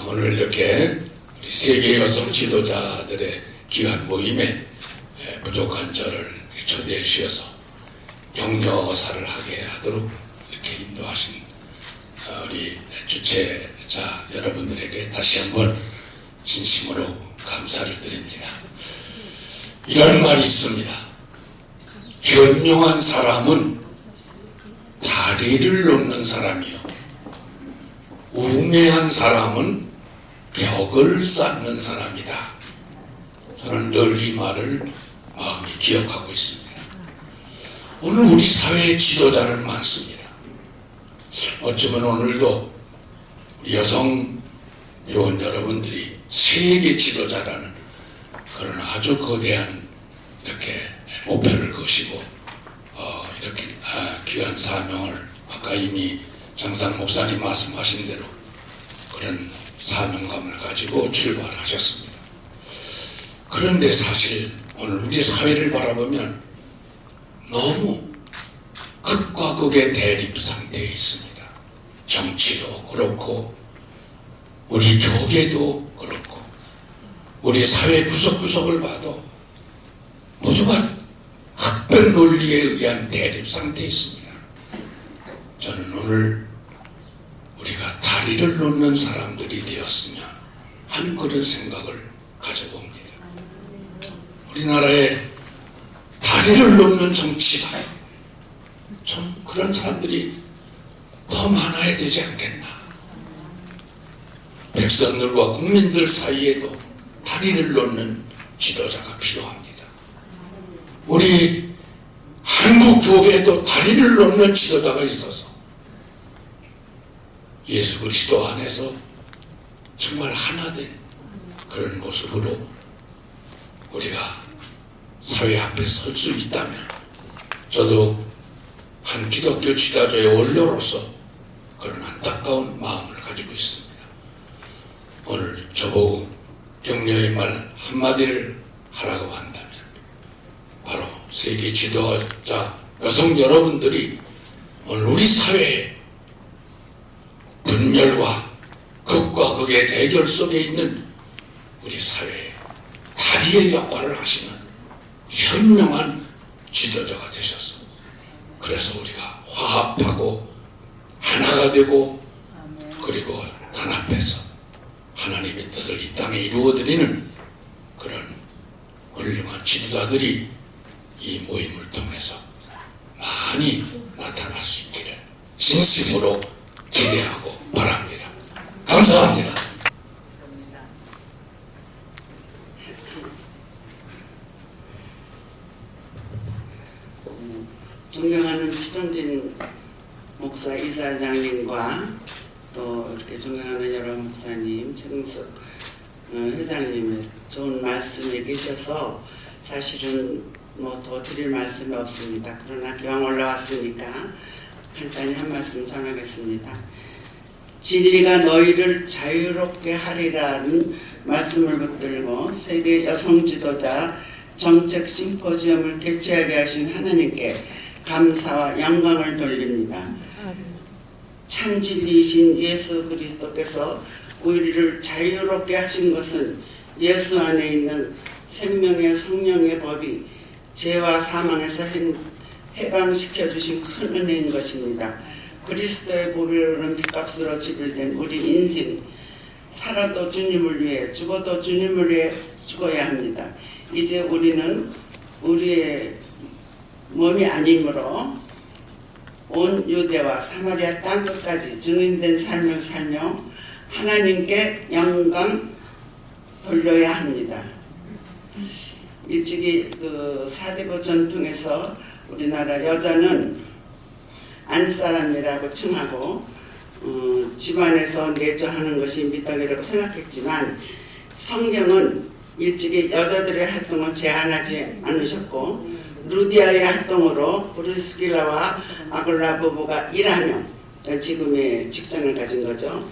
오늘 이렇게 우리 세계 여성 지도자들의 귀한 모임에 부족한 저를 초대해 주셔서 격려사를 하게 하도록 이렇게 인도하신 우리 주최자 여러분들에게 다시 한번 진심으로 감사를 드립니다. 이런 말이 있습니다. 현명한 사람은 다리를 놓는 사람이요, 우매한 사람은 벽을 쌓는 사람이다. 저는 늘 이 말을 마음에 기억하고 있습니다. 오늘 우리 사회의 지도자는 많습니다. 어쩌면 오늘도 여성 요원 여러분들이 세계 지도자라는 그런 아주 거대한 이렇게 목표를 거시고 이렇게 귀한 사명을 아까 이미 장상 목사님 말씀하신 대로 그런 사명감을 가지고 출발하셨습니다. 그런데 사실 오늘 우리 사회를 바라보면 너무 극과 극의 대립 상태에 있습니다. 정치도 그렇고 우리 교계도 그렇고 우리 사회 구석구석을 봐도 모두가 흑백 논리에 의한 대립 상태에 있습니다. 저는 오늘 우리가 다리를 놓는 사람들이 되었으면 하는 그런 생각을 가져봅니다. 우리나라에 다리를 놓는 정치가 좀 그런 사람들이 더 많아야 되지 않겠나. 백성들과 국민들 사이에도 다리를 놓는 지도자가 필요합니다. 우리 한국 교회에도 다리를 놓는 지도자가 있어서 예수 그리스도 안에서 정말 하나 된 그런 모습으로 우리가 사회 앞에 설 수 있다면 저도 한 기독교 지도자의 원로로서 그런 안타까운 마음을 가지고 있습니다. 오늘 저보고 격려의 말 한마디를 하라고 한다면 바로 세계 지도자 여성 여러분들이 오늘 우리 사회에 분열과 극과 극의 대결 속에 있는 우리 사회에 다리의 역할을 하시는 현명한 지도자가 되셔서 그래서 우리가 화합하고 하나가 되고 그리고 단합해서 하나님의 뜻을 이 땅에 이루어드리는 그런 훌륭한 지도자들이 이 모임을 통해서 많이 나타날 수 있기를 진심으로 기대하고 바랍니다. 감사합니다. 존경하는 피정진 목사 이사장님과 또 이렇게 존경하는 여러 목사님, 최동석 회장님의 좋은 말씀에 계셔서 사실은 뭐 더 드릴 말씀이 없습니다. 그러나 기왕 올라왔으니까 간단히 한 말씀 전하겠습니다. 진리가 너희를 자유롭게 하리라는 말씀을 붙들고 세계 여성 지도자 정책 심포지엄을 개최하게 하신 하나님께 감사와 영광을 돌립니다. 참 진리이신 예수 그리스도께서 우리를 자유롭게 하신 것은 예수 안에 있는 생명의 성령의 법이 죄와 사망에서 해방시켜 주신 큰 은혜인 것입니다. 그리스도의 보배로는 빚값으로 지불된 우리 인생, 살아도 주님을 위해 죽어도 주님을 위해 죽어야 합니다. 이제 우리는 우리의 몸이 아니므로 온 유대와 사마리아 땅끝까지 증인된 삶을 살며 하나님께 영광 돌려야 합니다. 일찍이 그 사대부 전통에서 우리나라 여자는 안사람이라고 칭하고 집안에서 내조하는 것이 미덕이라고 생각했지만 성경은 일찍이 여자들의 활동을 제한하지 않으셨고 루디아의 활동으로 브리스길라와 아굴라 부부가 일하며 지금의 직장을 가진 거죠.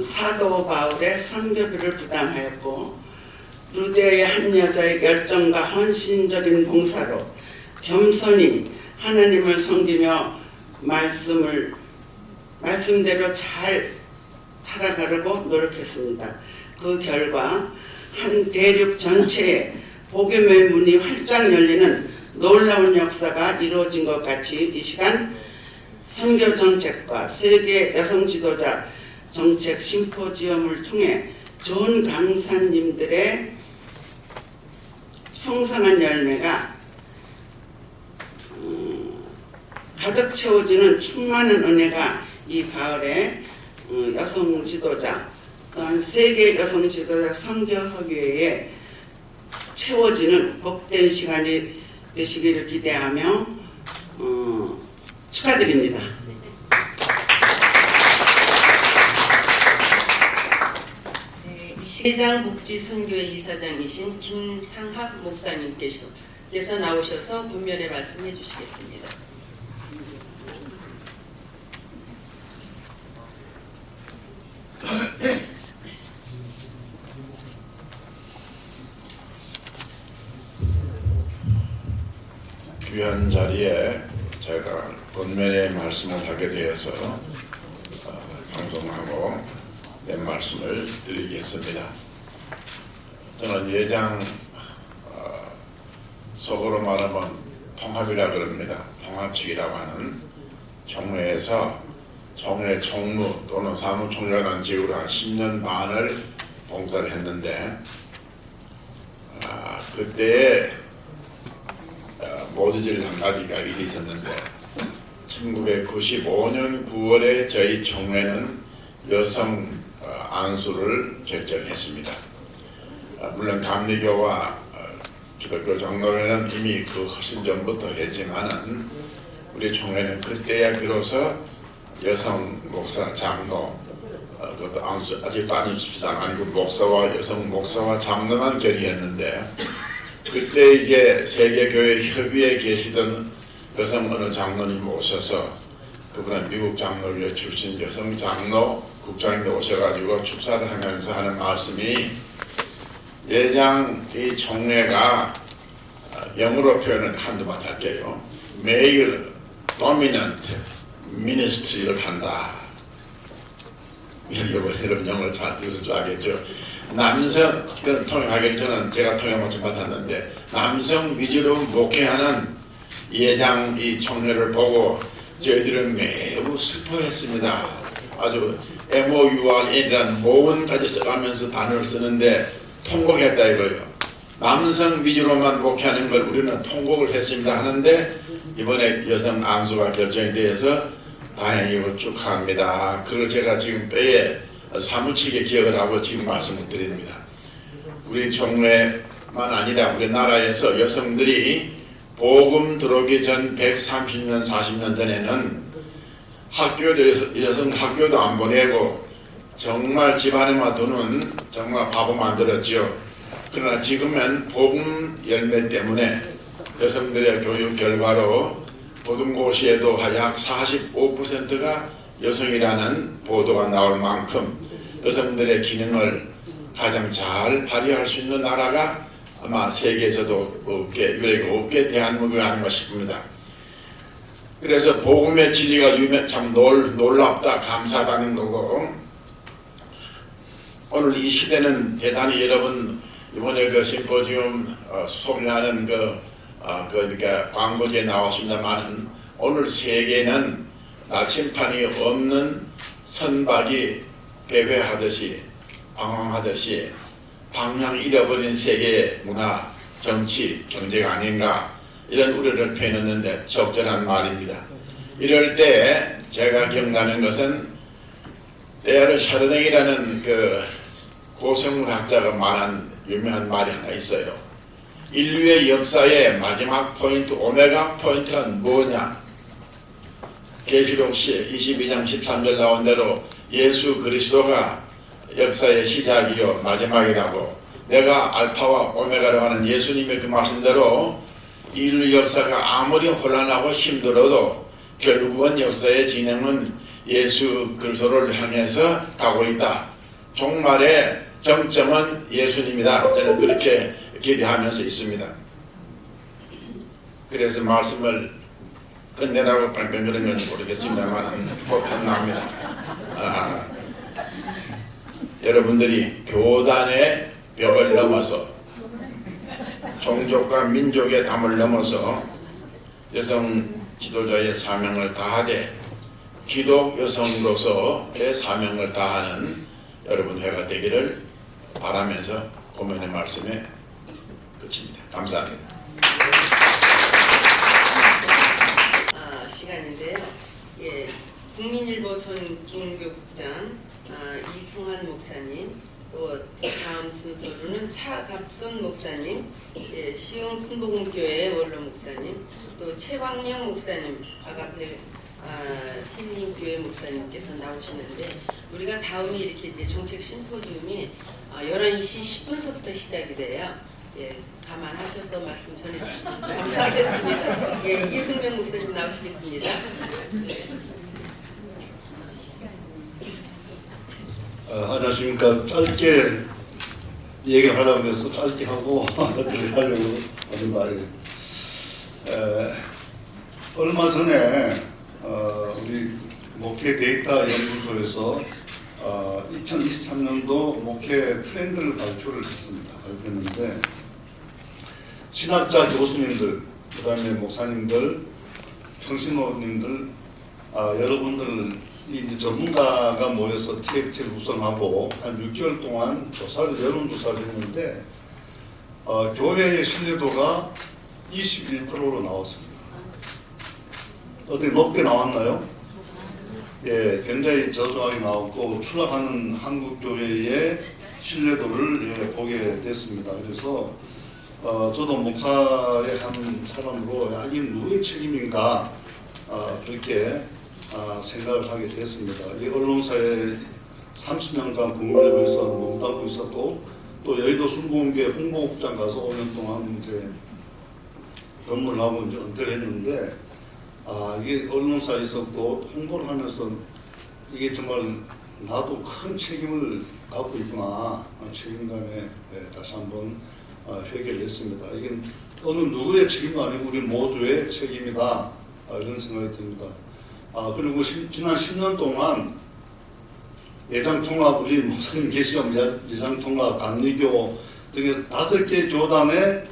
사도 바울의 선교비를 부담하였고 루디아의 한 여자의 열정과 헌신적인 봉사로 겸손히 하나님을 섬기며 말씀대로 잘 살아가려고 노력했습니다. 그 결과 한 대륙 전체에 복음의 문이 활짝 열리는 놀라운 역사가 이루어진 것 같이 이 시간 선교 정책과 세계 여성 지도자 정책 심포지엄을 통해 좋은 강사님들의 형성한 열매가 가득 채워지는 충만한 은혜가 이 가을에 여성 지도자 또한 세계 여성 지도자 선교학교에 채워지는 복된 시간이 되시기를 기대하며 축하드립니다. 네, 이 대장복지선교회 이사장이신 김상학 목사님께서 나오셔서 본면의 말씀해 주시겠습니다. 귀한 자리에 제가 본면의 말씀을 하게 되어서 방송하고 내 말씀을 드리겠습니다. 저는 예장 속으로 말하면 통합이라 그럽니다. 통합식이라고 하는 총회에서 총회 총무 또는 사무총장을 한 직으로 한 10년 반을 봉사를 했는데 그때에 못 잊을 한 가지가 일이 있었는데 1995년 9월에 저희 총회는 여성 안수를 결정했습니다. 물론 감리교와 기독교 장로회는 이미 그 훨씬 전부터 했지만은 우리 총회는 그때야 비로소 여성 목사 장로 그것도 아직도 안수장 아니고 목사와 여성 목사와 장로만 결의했는데 그때 이제 세계교회 협의회에 계시던 여성 어느 장로님 오셔서 그분은 미국 장로교회 출신 여성 장로 국장님이 오셔가지고 축사를 하면서 하는 말씀이 예장 이 총회가 영어로 표현을 한두번 할게요. Male Dominant Ministry를 한다. 여러분 영어를 잘 들을 줄 알겠죠. 남성, 그걸 통역하기 전에 제가 통역을 맡았는데 남성 위주로 목회하는 예장 이 총회를 보고 저희들은 매우 슬퍼했습니다. 아주 MOURN이라는 모음까지 써가면서 단어를 쓰는데 통곡했다 이거예요. 남성 위주로만 목회하는 걸 우리는 통곡을 했습니다 하는데 이번에 여성 안수가 결정이 되어서 다행이고 축하합니다. 그걸 제가 지금 뼈에 아주 사무치게 기억을 하고 지금 말씀을 드립니다. 우리 총회만 아니라 우리나라에서 여성들이 복음 들어오기 전 130년 40년 전에는 여성 학교도 안 보내고 정말 집안에만 두는 정말 바보 만들었죠. 그러나 지금은 복음 열매 때문에 여성들의 교육 결과로 고등고시에도 약 45%가 여성이라는 보도가 나올 만큼 여성들의 기능을 가장 잘 발휘할 수 있는 나라가 아마 세계에서도 유례가 없게 대한민국이 아닌가 싶습니다. 그래서 복음의 진리가 참 놀랍다 감사하다는 거고 오늘 이 시대는 대단히 여러분 이번에 그 심포지움 소개하는 그러니까 광고지에 나왔습니다만은 오늘 세계는 나침판이 없는 선박이 배회하듯이 방황하듯이 방향 잃어버린 세계의 문화, 정치, 경제가 아닌가 이런 우려를 표현했는데 적절한 말입니다. 이럴 때 제가 기억나는 것은 테야르 샤르댕이라는 그 고생물학자가 말한 유명한 말이 하나 있어요. 인류의 역사의 마지막 포인트, 오메가 포인트가 뭐냐? 계시록 22장 13절 나온 대로 예수 그리스도가 역사의 시작이요 마지막이라고 내가 알파와 오메가라고 하는 예수님의 그 말씀대로 인류 역사가 아무리 혼란하고 힘들어도 결국은 역사의 진행은 예수 그리스도를 향해서 가고 있다. 종말의 정점은 예수님이다. 저는 그렇게 기대하면서 있습니다. 그래서 말씀을 끝내라고 변변하면 모르겠습니다만 곧 끝납니다. 여러분들이 교단의 벽을 넘어서 종족과 민족의 담을 넘어서 여성 지도자의 사명을 다하되 기독 여성으로서의 사명을 다하는 여러분 회가 되기를 바라면서 고면의 말씀에 끝입니다. 감사합니다. 시간인데요. 예, 국민일보 전 중교국장 이승환 목사님, 또 다음 순서로는 차갑선 목사님, 예, 시흥 순복음교회 원로 목사님, 또 최광영 목사님, 아가페 힐링교회 목사님께서 나오시는데 우리가 다음에 이렇게 이제 정책 심포지움이 11시 10분서부터 시작이 돼요. 예, 감안하셔서 말씀 전해주시면 감사하겠습니다. 예, 이승명 목사님 나오시겠습니다. 안녕하십니까. 짧게 얘기하려고 해서 짧게 하고 들어가려고 합니다. 얼마 전에 우리 목회 데이터 연구소에서 2023년도 목회 트렌드를 발표를 발표했는데 신학자 교수님들, 그 다음에 목사님들, 평신호님들, 여러분들 이제 전문가가 모여서 TFT를 구성하고 한 6개월 동안 여론조사를 했는데 교회의 신뢰도가 21%로 나왔습니다. 어떻게 높게 나왔나요? 예, 굉장히 저조하게 나왔고 추락하는 한국교회의 신뢰도를 보게 됐습니다. 그래서 저도 목사의 한 사람으로 이게 누구의 책임인가 그렇게 생각을 하게 됐습니다. 이 언론사에 30년간 국민을 위해서 몸담고 있었고 또 여의도 순복음교회 홍보국장 가서 5년 동안 이제 근무를 하고 이제 은퇴를 했는데 이게 언론사에 있었고 홍보를 하면서 이게 정말 나도 큰 책임을 갖고 있구나 책임감에 다시 한번 회개를 했습니다. 이게 어느 누구의 책임도 아니고 우리 모두의 책임이다 이런 생각이 듭니다. 그리고 지난 10년 동안 예장통합, 우리 목사님 계시면 예장통합, 감리교 등에서 5개 교단의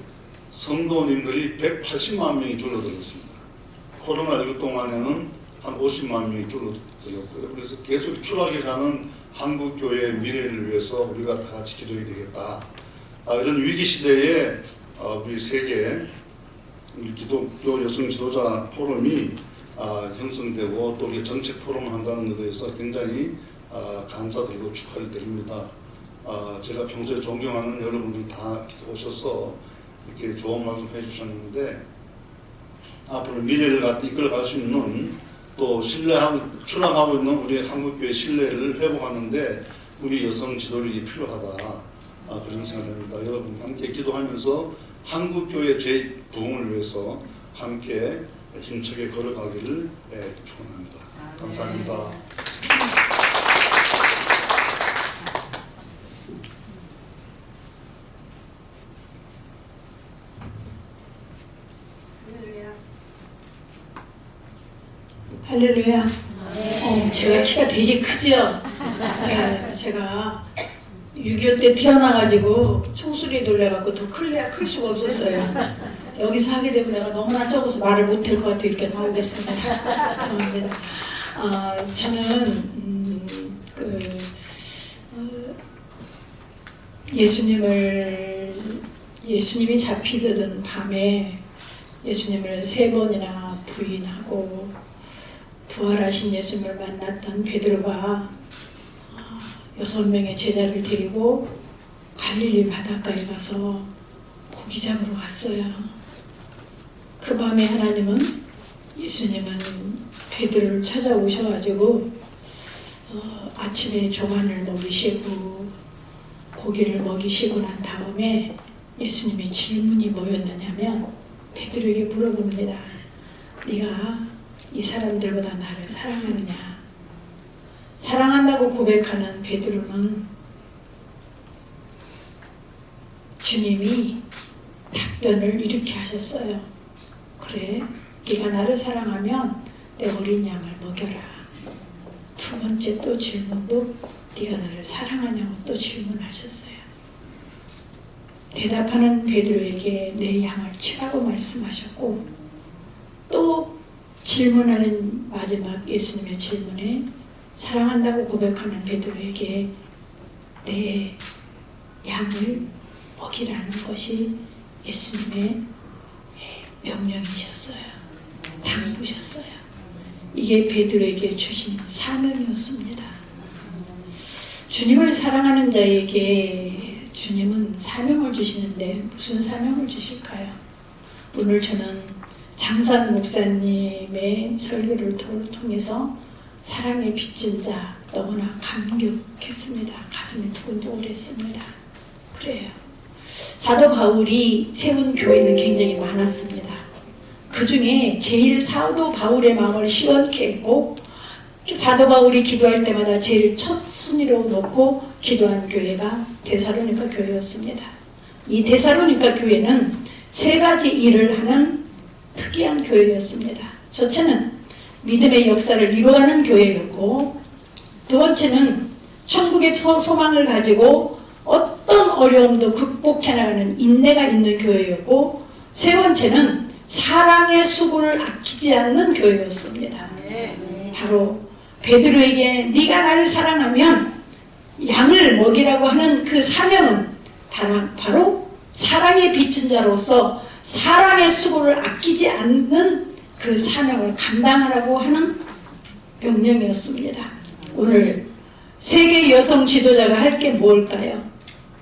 성도님들이 180만 명이 줄어들었습니다. 코로나19 동안에는 한 50만 명이 줄어들었고요. 그래서 계속 추락해가는 한국교회의 미래를 위해서 우리가 다 같이 기도해야 되겠다. 이런 위기 시대에 우리 세계 기독교 여성 지도자 포럼이 형성되고 또 우리 정책 포럼을 한다는 것에 대해서 굉장히 감사드리고 축하를 드립니다. 제가 평소에 존경하는 여러분들 다 오셔서 이렇게 좋은 말씀 해주셨는데 앞으로 미래를 이끌어갈 수 있는 또 신뢰하고 추락하고 있는 우리 한국교회 신뢰를 회복하는데 우리 여성 지도력이 필요하다 그런 생각을 합니다. 여러분 함께 기도하면서 한국교회 재부흥을 위해서 함께 힘차게 걸어가기를 축원합니다. 감사합니다. 할렐루야. 제가 키가 되게 크죠? 제가 6.25 때 태어나가지고 총수리에 놀래갖고 더 클 수가 없었어요. 여기서 하게 되면 내가 너무나 적어서 말을 못할 것 같아 이렇게 나오겠습니다. 죄송합니다. 저는 예수님이 잡히던 밤에 예수님을 3번이나 부인하고 부활하신 예수님을 만났던 베드로가 6명의 제자를 데리고 갈릴리 바닷가에 가서 고기 잡으러 갔어요. 그 밤에 하나님은 예수님은 베드로를 찾아오셔가지고 아침에 조간을 먹이시고 고기를 먹이시고 난 다음에 예수님의 질문이 뭐였느냐면 베드로에게 물어봅니다. 네가 이 사람들보다 나를 사랑하느냐? 사랑한다고 고백하는 베드로는 주님이 답변을 이렇게 하셨어요. 그래, 네가 나를 사랑하면 내 어린 양을 먹여라. 두 번째 또 질문도 네가 나를 사랑하냐고 또 질문하셨어요. 대답하는 베드로에게 내 양을 치라고 말씀하셨고 또 질문하는 마지막 예수님의 질문에 사랑한다고 고백하는 베드로에게 내 양을 먹이라는 것이 예수님의 명령이셨어요. 당부셨어요. 이게 베드로에게 주신 사명이었습니다. 주님을 사랑하는 자에게 주님은 사명을 주시는데 무슨 사명을 주실까요? 오늘 저는 장산 목사님의 설교를 통해서 사랑에 빚진 자, 너무나 감격했습니다. 가슴이 두근두근했습니다. 그래요. 사도 바울이 세운 교회는 굉장히 많았습니다. 그 중에 제일 사도 바울의 마음을 시원케 했고 사도 바울이 기도할 때마다 제일 첫 순위로 놓고 기도한 교회가 데살로니가 교회였습니다. 이 데살로니가 교회는 세 가지 일을 하는 특이한 교회였습니다. 첫째는 믿음의 역사를 이루어가는 교회였고, 두 번째는 천국의 소망을 가지고 어떤 어려움도 극복해 나가는 인내가 있는 교회였고, 세 번째는 사랑의 수고를 아끼지 않는 교회였습니다. 바로 베드로에게 네가 나를 사랑하면 양을 먹이라고 하는 그 사명은 바로 사랑의 빚진 자로서 사랑의 수고를 아끼지 않는 그 사명을 감당하라고 하는 명령이었습니다. 오늘 세계 여성 지도자가 할 게 뭘까요?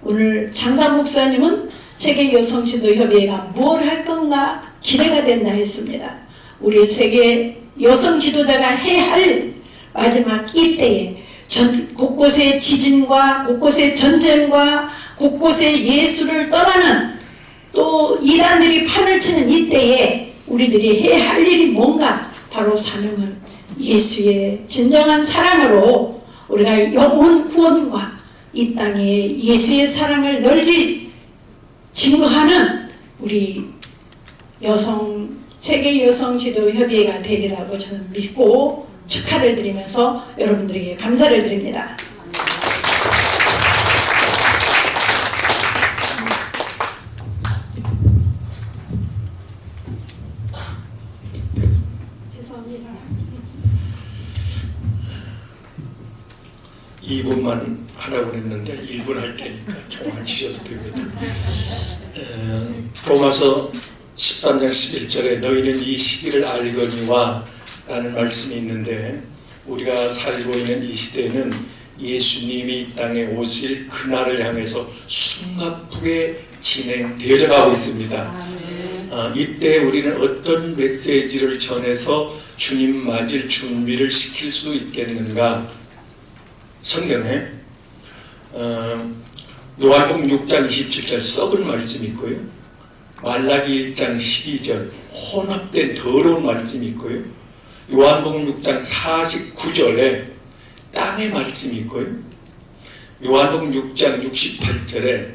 오늘 장사 목사님은 세계 여성 지도 협의회가 무엇을 할 건가 기대가 된다 했습니다. 우리 세계 여성 지도자가 해야 할 마지막 이때에 곳곳에 지진과 곳곳에 전쟁과 곳곳에 예수를 떠나는 또 이단들이 판을 치는 이때에 우리들이 해야 할 일이 뭔가? 바로 사명은 예수의 진정한 사랑으로 우리가 영혼 구원과 이 땅에 예수의 사랑을 널리 증거하는 우리 세계 여성 지도 협의회가 되리라고 저는 믿고 축하를 드리면서 여러분들에게 감사를 드립니다. 죄송합니다. 2분만 하라고 했는데 1분 할 테니까 조금만 쉬셔도 됩니다. 로마서 13장 11절에 너희는 이 시기를 알거니와 라는 말씀이 있는데, 우리가 살고 있는 이 시대는 예수님이 이 땅에 오실 그날을 향해서 숨가쁘게 진행되어져 가고 있습니다. 이때 우리는 어떤 메시지를 전해서 주님 맞을 준비를 시킬 수 있겠는가? 성경에 요한복음 6장 27절 썩은 말씀이 있고요, 말라기 1장 12절 혼합된 더러운 말씀이 있고요, 요한복음 6장 49절에 땅의 말씀이 있고요, 요한복음 6장 68절에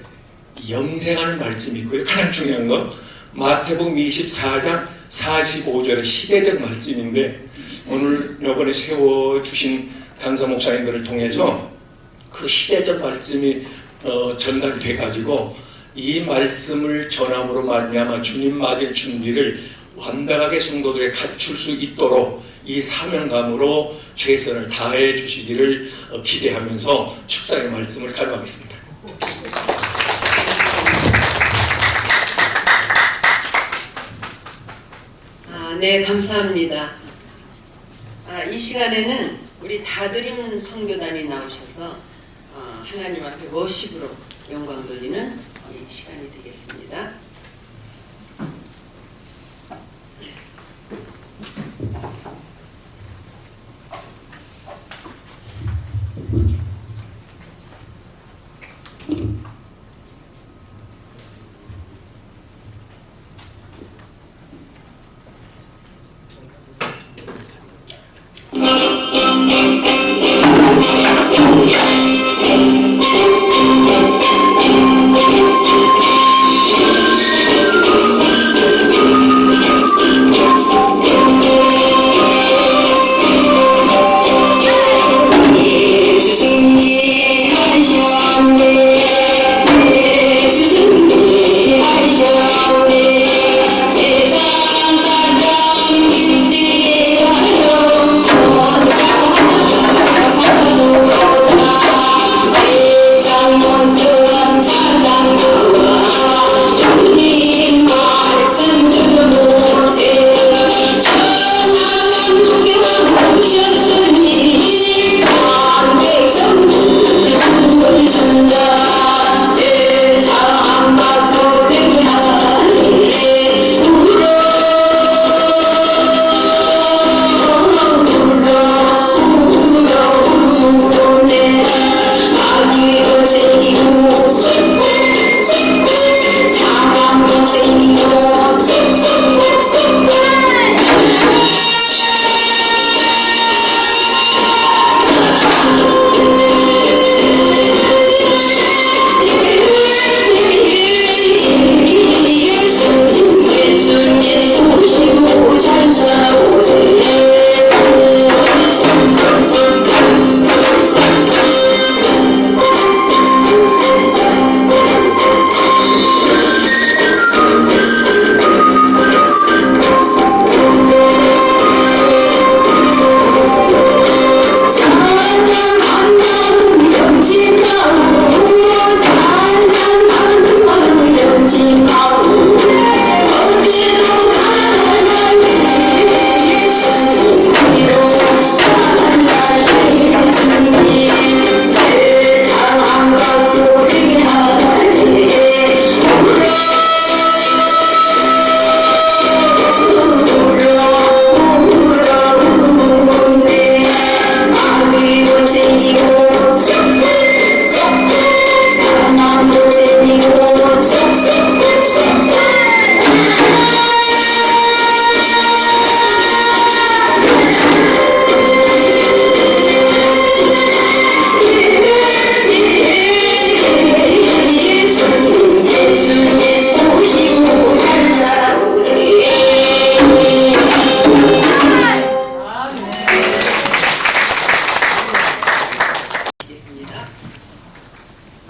영생하는 말씀이 있고요, 가장 중요한 건 마태복음 24장 45절의 시대적 말씀인데, 오늘 이번에 세워주신 강사 목사님들을 통해서 그 시대적 말씀이 전달돼 가지고 이 말씀을 전함으로 말미암아 주님 맞을 준비를 완벽하게 성도들에 갖출 수 있도록 이 사명감으로 최선을 다해 주시기를 기대하면서 축사의 말씀을 가져가겠습니다. 네, 감사합니다. 이 시간에는 우리 다드림 선교단이 나오셔서 하나님 앞에 워십으로 영광 돌리는 이 시간이 되겠습니다.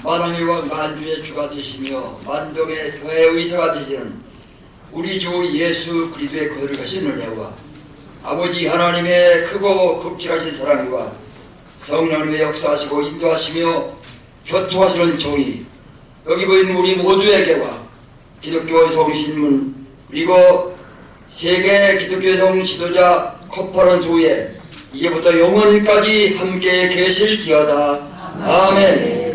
만왕의 만주의 주가 되시며 만병의 교회의 의사가 되시는 우리 주 예수 그리스도의 거룩하신 은혜와 아버지 하나님의 크고 극진하신 사랑과 성령님의 역사하시고 인도하시며 교통하시는 종이 여기 보이는 우리 모두에게와 기독교의 성신문 그리고 세계 기독교의 성 지도자 코퍼런스 후에 이제부터 영원까지 함께 계실지어다. 아멘.